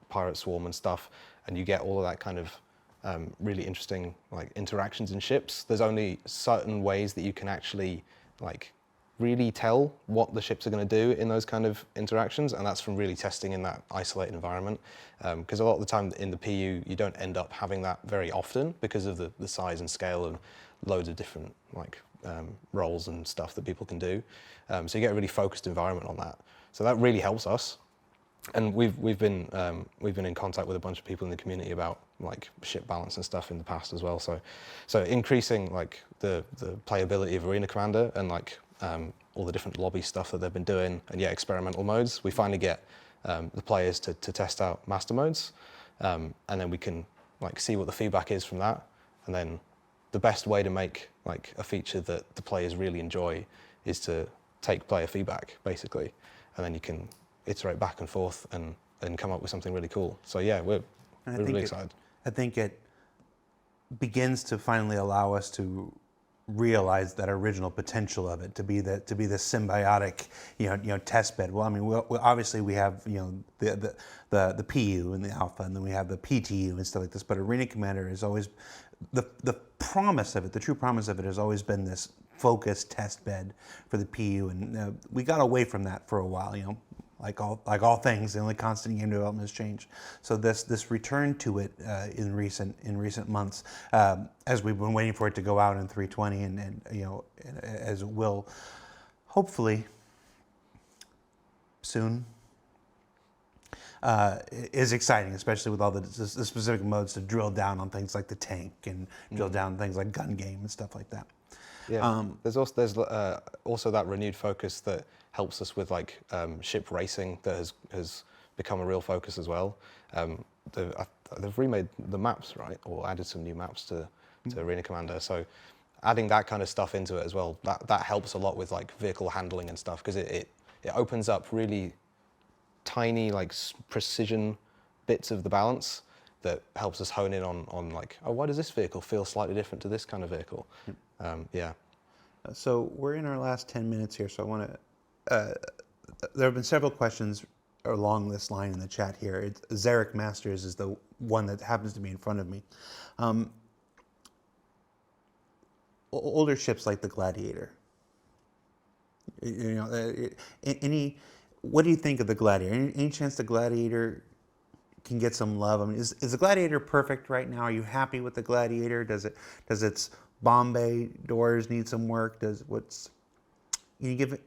Pirate Swarm and stuff, and you get all of that kind of really interesting like interactions in ships. There's only certain ways that you can actually like
really tell what the ships are going to do in those kind of interactions, and that's from really testing in that isolated environment. Because a lot of the time in the PU, you don't end up having that very often because of the size and scale of loads of different roles and stuff that people can do. So you get a really focused environment on that. So that really helps us. And we've been in contact with a bunch of people in the community about like ship balance and stuff in the past as well. So increasing like the playability of Arena Commander and like all the different lobby stuff that they've been doing, and experimental modes. We finally get the players to test out master modes, and then we can like see what the feedback is from that. And then the best way to make like a feature that the players really enjoy is to take player feedback basically, and then you can iterate back and forth and come up with something really cool. So yeah, we're really excited.
I think it begins to finally allow us to realize that original potential of it to be the symbiotic test bed. Well, I mean, obviously we have the PU and the alpha, and then we have the PTU and stuff like this. But Arena Commander is always the promise of it. The true promise of it has always been this focused test bed for the PU, and we got away from that for a while. Like all things, the only constant game development has changed. So this return to it in recent months, as we've been waiting for it to go out in 320, and as it will, hopefully, soon, is exciting, especially with all the specific modes to drill down on things like the tank and drill down on things like gun game and stuff like that.
Yeah, there's also that renewed focus that helps us with like ship racing that has become a real focus as well. They've remade the maps, right, or added some new maps to Arena Commander. So adding that kind of stuff into it as well, that helps a lot with like vehicle handling and stuff, because it opens up really tiny like precision bits of the balance that helps us hone in on like, oh, why does this vehicle feel slightly different to this kind of vehicle? Yeah.
So we're in our last 10 minutes here, so I want to. There have been several questions along this line in the chat here. Zarek Masters is the one that happens to be in front of me. Older ships like the Gladiator. What do you think of the Gladiator? Any chance the Gladiator can get some love? I mean, is the Gladiator perfect right now? Are you happy with the Gladiator? Does its bomb bay doors need some work? You give it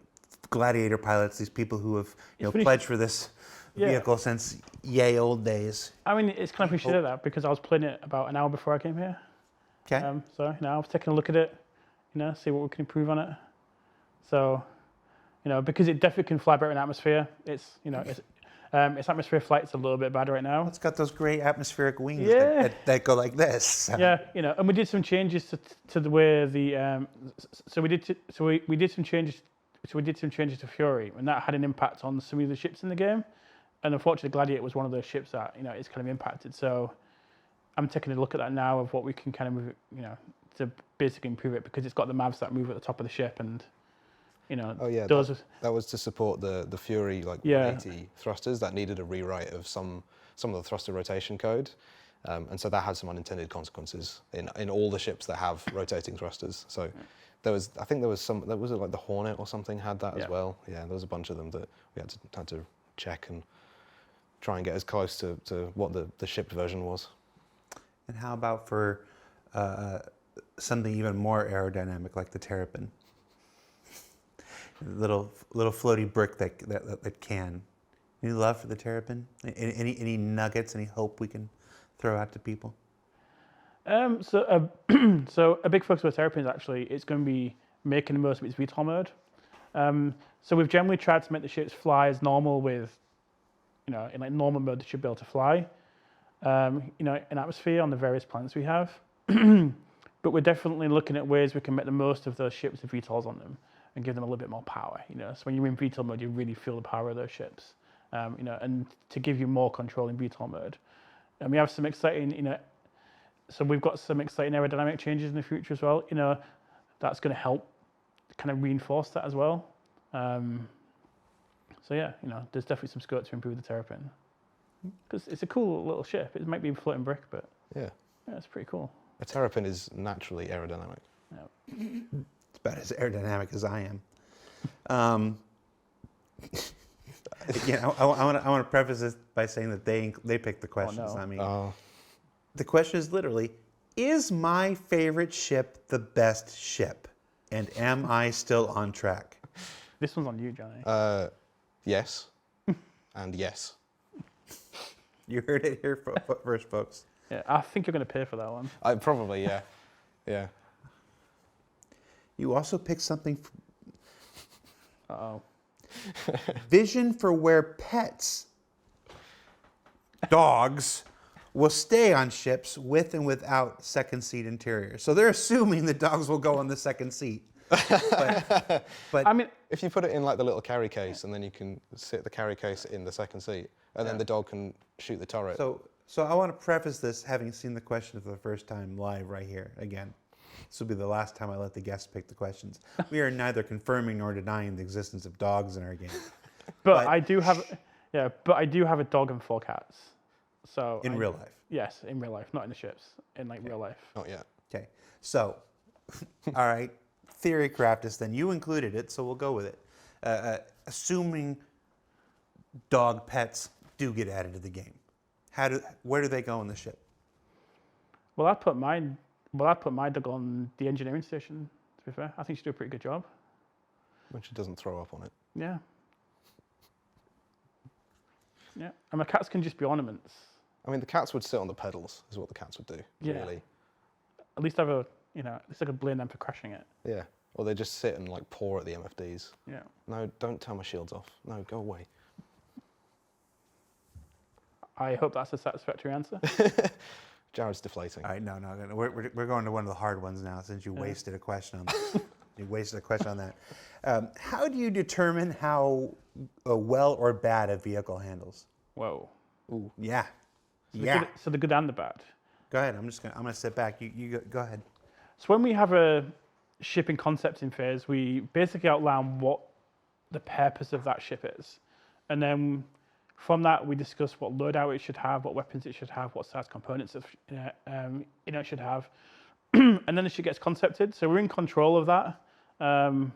Gladiator pilots, these people who have pledged for this vehicle since old days.
I mean, it's kind of appreciate that, because I was playing it about an hour before I came here.
Okay.
So I was taking a look at it, see what we can improve on it. So, because it definitely can fly better in atmosphere. Its atmosphere flight's a little bit bad right now.
It's got those great atmospheric wings that go like this.
Yeah, and we did some changes to the way the we did some changes. So we did some changes to Fury, and that had an impact on some of the ships in the game. And unfortunately, Gladiator was one of those ships that is kind of impacted. So I'm taking a look at that now of what we can kind of move, to basically improve it, because it's got the mavs that move at the top of the ship, and
that was to support the Fury 180 thrusters that needed a rewrite of some of the thruster rotation code, and so that had some unintended consequences in all the ships that have rotating thrusters. So. There was like the Hornet or something had that as well. Yeah, there was a bunch of them that we had to check and try and get as close to what the shipped version was.
And how about for something even more aerodynamic like the Terrapin? little floaty brick that can. Any love for the Terrapin? Any nuggets? Any hope we can throw out to people?
So a big focus of the Terrapin is actually it's going to be making the most of its VTOL mode. So we've generally tried to make the ships fly as normal with, in like normal mode they should be able to fly, in atmosphere on the various planets we have. But we're definitely looking at ways we can make the most of those ships with VTOLs on them and give them a little bit more power. So when you're in VTOL mode, you really feel the power of those ships, and to give you more control in VTOL mode. And we have some exciting, so we've got some exciting aerodynamic changes in the future as well. That's going to help kind of reinforce that as well. So yeah, there's definitely some scope to improve the Terrapin, because it's a cool little ship. It might be a floating brick, but yeah, it's pretty cool.
A Terrapin is naturally aerodynamic.
It's about as aerodynamic as I am. Again, I want to preface this by saying that they picked the questions,
no.
not me.
Oh,
The question is literally, is my favorite ship the best ship? And am I still on track?
This one's on you, Johnny.
yes, and yes.
You heard it here first, folks.
Yeah, I think you're going to pay for that one.
Probably, yeah. Yeah.
You also picked something,
Uh-oh.
vision for where pets, dogs, will stay on ships with and without second seat interior. So they're assuming the dogs will go on the second seat. But
I mean,
If you put it in like the little carry case, and then you can sit the carry case in the second seat, and then the dog can shoot the turret.
So I want to preface this having seen the question for the first time live right here again. This will be the last time I let the guests pick the questions. We are neither confirming nor denying the existence of dogs in our game.
but I do have a dog and 4 cats. So
In real life.
Yes, in real life, not in the ships. In like real life.
Not yet.
Okay. So, all right. Theory craftist, then you included it, so we'll go with it. Assuming dog pets do get added to the game, where do they go in the ship?
Well, I put my dog on the engineering station. To be fair, I think she do a pretty good job.
When she doesn't throw up on it.
Yeah. Yeah, and my cats can just be ornaments.
I mean, the cats would sit on the pedals, is what the cats would do,
Yeah.
really.
At least at least I could blame them for crashing it.
Yeah. Or they just sit and like paw at the MFDs.
Yeah.
No, don't turn my shields off. No, go away.
I hope that's a satisfactory answer.
Jared's deflating.
All right, no. We're going to one of the hard ones now since you wasted a question on that. You wasted a question on that. How do you determine how well or bad a vehicle handles?
Whoa.
Ooh.
Yeah.
So the good and the bad.
Go ahead. I'm gonna sit back. You go ahead.
So when we have a shipping concepting phase, we basically outline what the purpose of that ship is. And then from that, we discuss what loadout it should have, what weapons it should have, what size components it should have. And then the ship gets concepted. So we're in control of that. And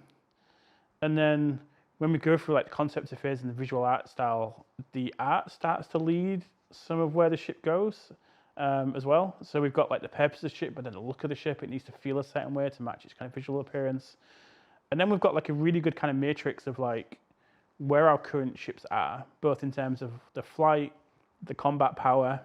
then when we go through like the concept phase and the visual art style, the art starts to lead some of where the ship goes as well. So we've got like the purpose of the ship, but then the look of the ship, it needs to feel a certain way to match its kind of visual appearance. And then we've got like a really good kind of matrix of like where our current ships are, both in terms of the flight, the combat power.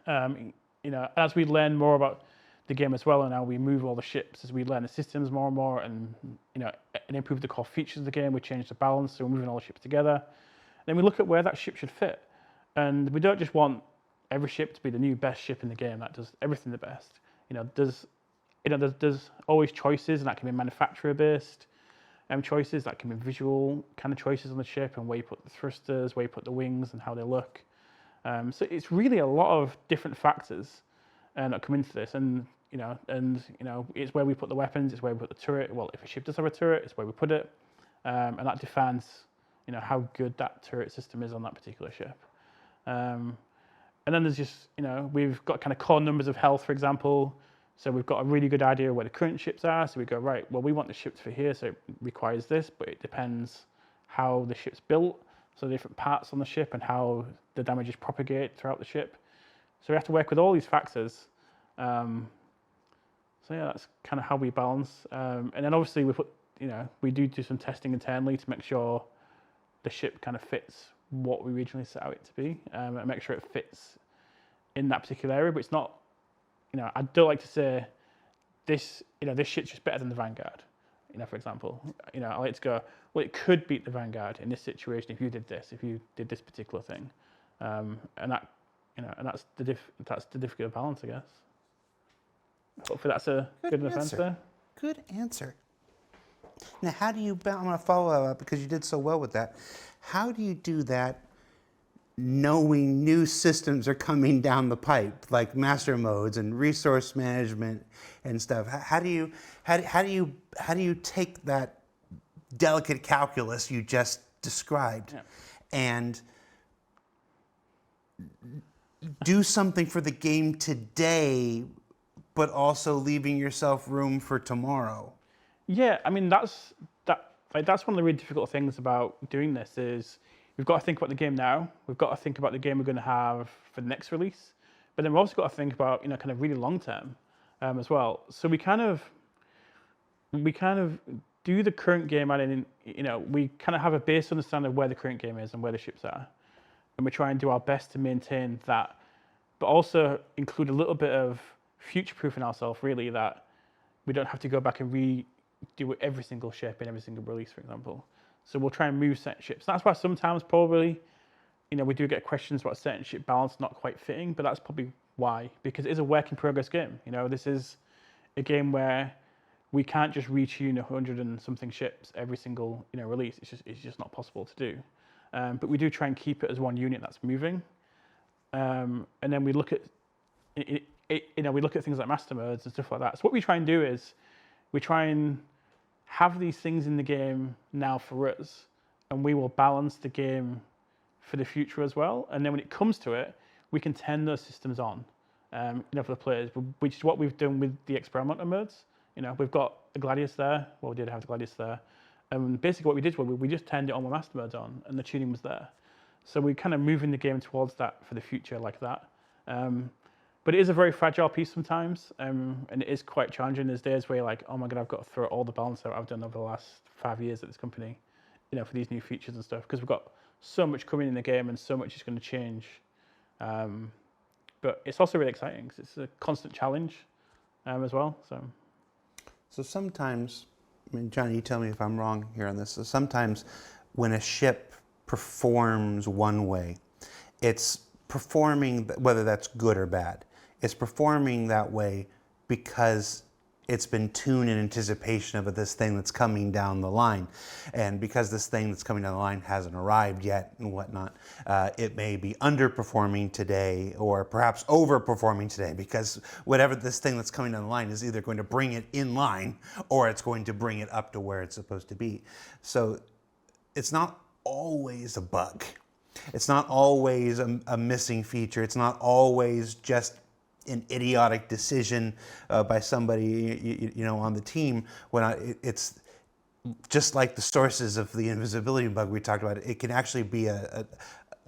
As we learn more about the game as well, and how we move all the ships, as we learn the systems more and more, and and improve the core features of the game, we change the balance, so we're moving all the ships together. Then we look at where that ship should fit, and we don't just want every ship to be the new best ship in the game that does everything the best. There's always choices, and that can be manufacturer based. Choices that can be visual kind of choices on the ship, and where you put the thrusters, where you put the wings, and how they look. So it's really a lot of different factors that come into this, and it's where we put the weapons, it's where we put the turret. Well, if a ship does have a turret, it's where we put it, and that defines how good that turret system is on that particular ship. And then there's just we've got kind of core numbers of health, for example. So we've got a really good idea of where the current ships are. So we go, right, well, we want the ships for here, so it requires this, but it depends how the ship's built, so the different parts on the ship and how the damages propagate throughout the ship. So we have to work with all these factors. So yeah, that's kind of how we balance. And then obviously we do some testing internally to make sure the ship kind of fits what we originally set out it to be, and make sure it fits in that particular area, but it's not, I don't like to say this shit's just better than the Vanguard, for example. I like to go, well, it could beat the Vanguard in this situation if you did this particular thing. And that's the difficult balance, I guess. Hopefully that's a good enough answer.
Good answer. Now, how do you, I'm going to follow up because you did so well with that. How do you do that knowing new systems are coming down the pipe, like master modes and resource management and stuff? How do you take that delicate calculus you just described and do something for the game today, but also leaving yourself room for tomorrow?
Yeah, I mean that's like that's one of the really difficult things about doing this is we've got to think about the game now. We've got to think about the game we're going to have for the next release, but then we've also got to think about kind of really long term as well. So we kind of do the current game, and we kind of have a base understanding of where the current game is and where the ships are, and we try and do our best to maintain that, but also include a little bit of future-proofing ourselves, really, that we don't have to go back and redo every single ship in every single release, for example. So we'll try and move certain ships. That's why sometimes probably, we do get questions about certain ship balance not quite fitting, but that's probably why, because it is a work in progress game. This is a game where we can't just retune 100 and something ships every single release. It's just not possible to do. But we do try and keep it as one unit that's moving. And then we look at we look at things like master modes and stuff like that. So what we try and do is we try and have these things in the game now for us, and we will balance the game for the future as well. And then when it comes to it, we can turn those systems on, for the players, which is what we've done with the experimental modes. We've got a Gladius there. Well, we did have the Gladius there. And basically what we did was we just turned it on with master modes on, and the tuning was there. So we're kind of moving the game towards that for the future like that. But it is a very fragile piece sometimes, and it is quite challenging. There's days where you're like, oh my God, I've got to throw all the balance out I've done over the last 5 years at this company, for these new features and stuff, because we've got so much coming in the game and so much is going to change. But it's also really exciting because it's a constant challenge as well.
So sometimes, Johnny, you tell me if I'm wrong here on this. So sometimes when a ship performs one way, it's performing, whether that's good or bad, it's performing that way because it's been tuned in anticipation of this thing that's coming down the line. And because this thing that's coming down the line hasn't arrived yet and whatnot, it may be underperforming today or perhaps overperforming today, because whatever this thing that's coming down the line is either going to bring it in line or it's going to bring it up to where it's supposed to be. So it's not always a bug. It's not always a missing feature. It's not always just an idiotic decision by somebody on the team. It's just like the sources of the invisibility bug we talked about. It can actually be a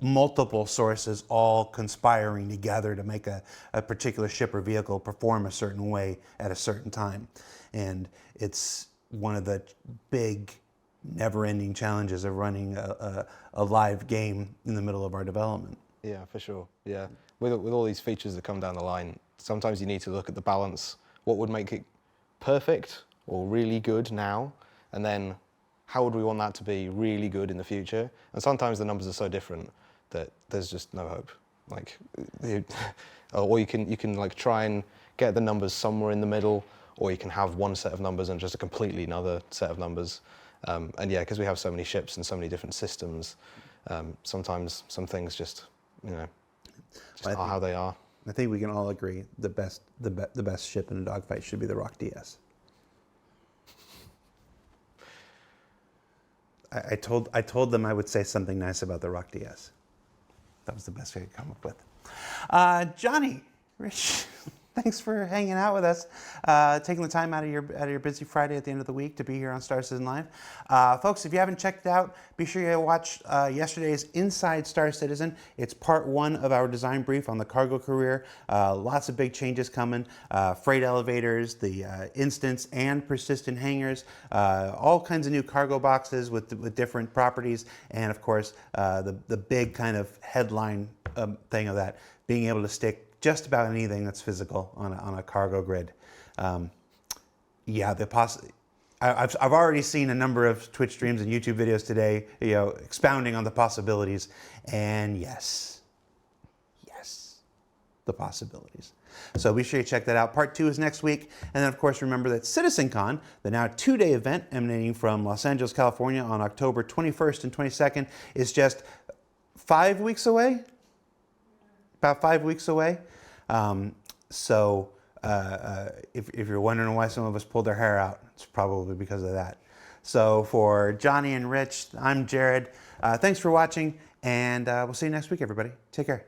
multiple sources all conspiring together to make a particular ship or vehicle perform a certain way at a certain time. And it's one of the big never-ending challenges of running a live game in the middle of our development.
Yeah, for sure. Yeah, with all these features that come down the line, sometimes you need to look at the balance. What would make it perfect or really good now, and then how would we want that to be really good in the future? And sometimes the numbers are so different that there's just no hope. Or you can like try and get the numbers somewhere in the middle, or you can have one set of numbers and just a completely another set of numbers. And yeah, because we have so many ships and so many different systems, sometimes some things just are how they are.
I think we can all agree the best ship in a dogfight should be the Rock DS. I told them I would say something nice about the Rock DS. That was the best I could come up with. Johnny, Rich, thanks for hanging out with us, taking the time out of your busy Friday at the end of the week to be here on Star Citizen Live. Folks, if you haven't checked it out, be sure you watch yesterday's Inside Star Citizen. It's part 1 of our design brief on the cargo career. Lots of big changes coming. Freight elevators, the instance and persistent hangars, all kinds of new cargo boxes with different properties, and of course, the big kind of headline thing of that, being able to stick just about anything that's physical on a cargo grid. Yeah, I've already seen a number of Twitch streams and YouTube videos today, expounding on the possibilities, and yes, the possibilities. So be sure you check that out. Part 2 is next week, and then of course remember that CitizenCon, the now 2-day event emanating from Los Angeles, California, on October 21st and 22nd, is just 5 weeks away. About 5 weeks away. So if you're wondering why some of us pulled our hair out, it's probably because of that. So for Johnny and Rich, I'm Jared. Thanks for watching, and we'll see you next week, everybody. Take care.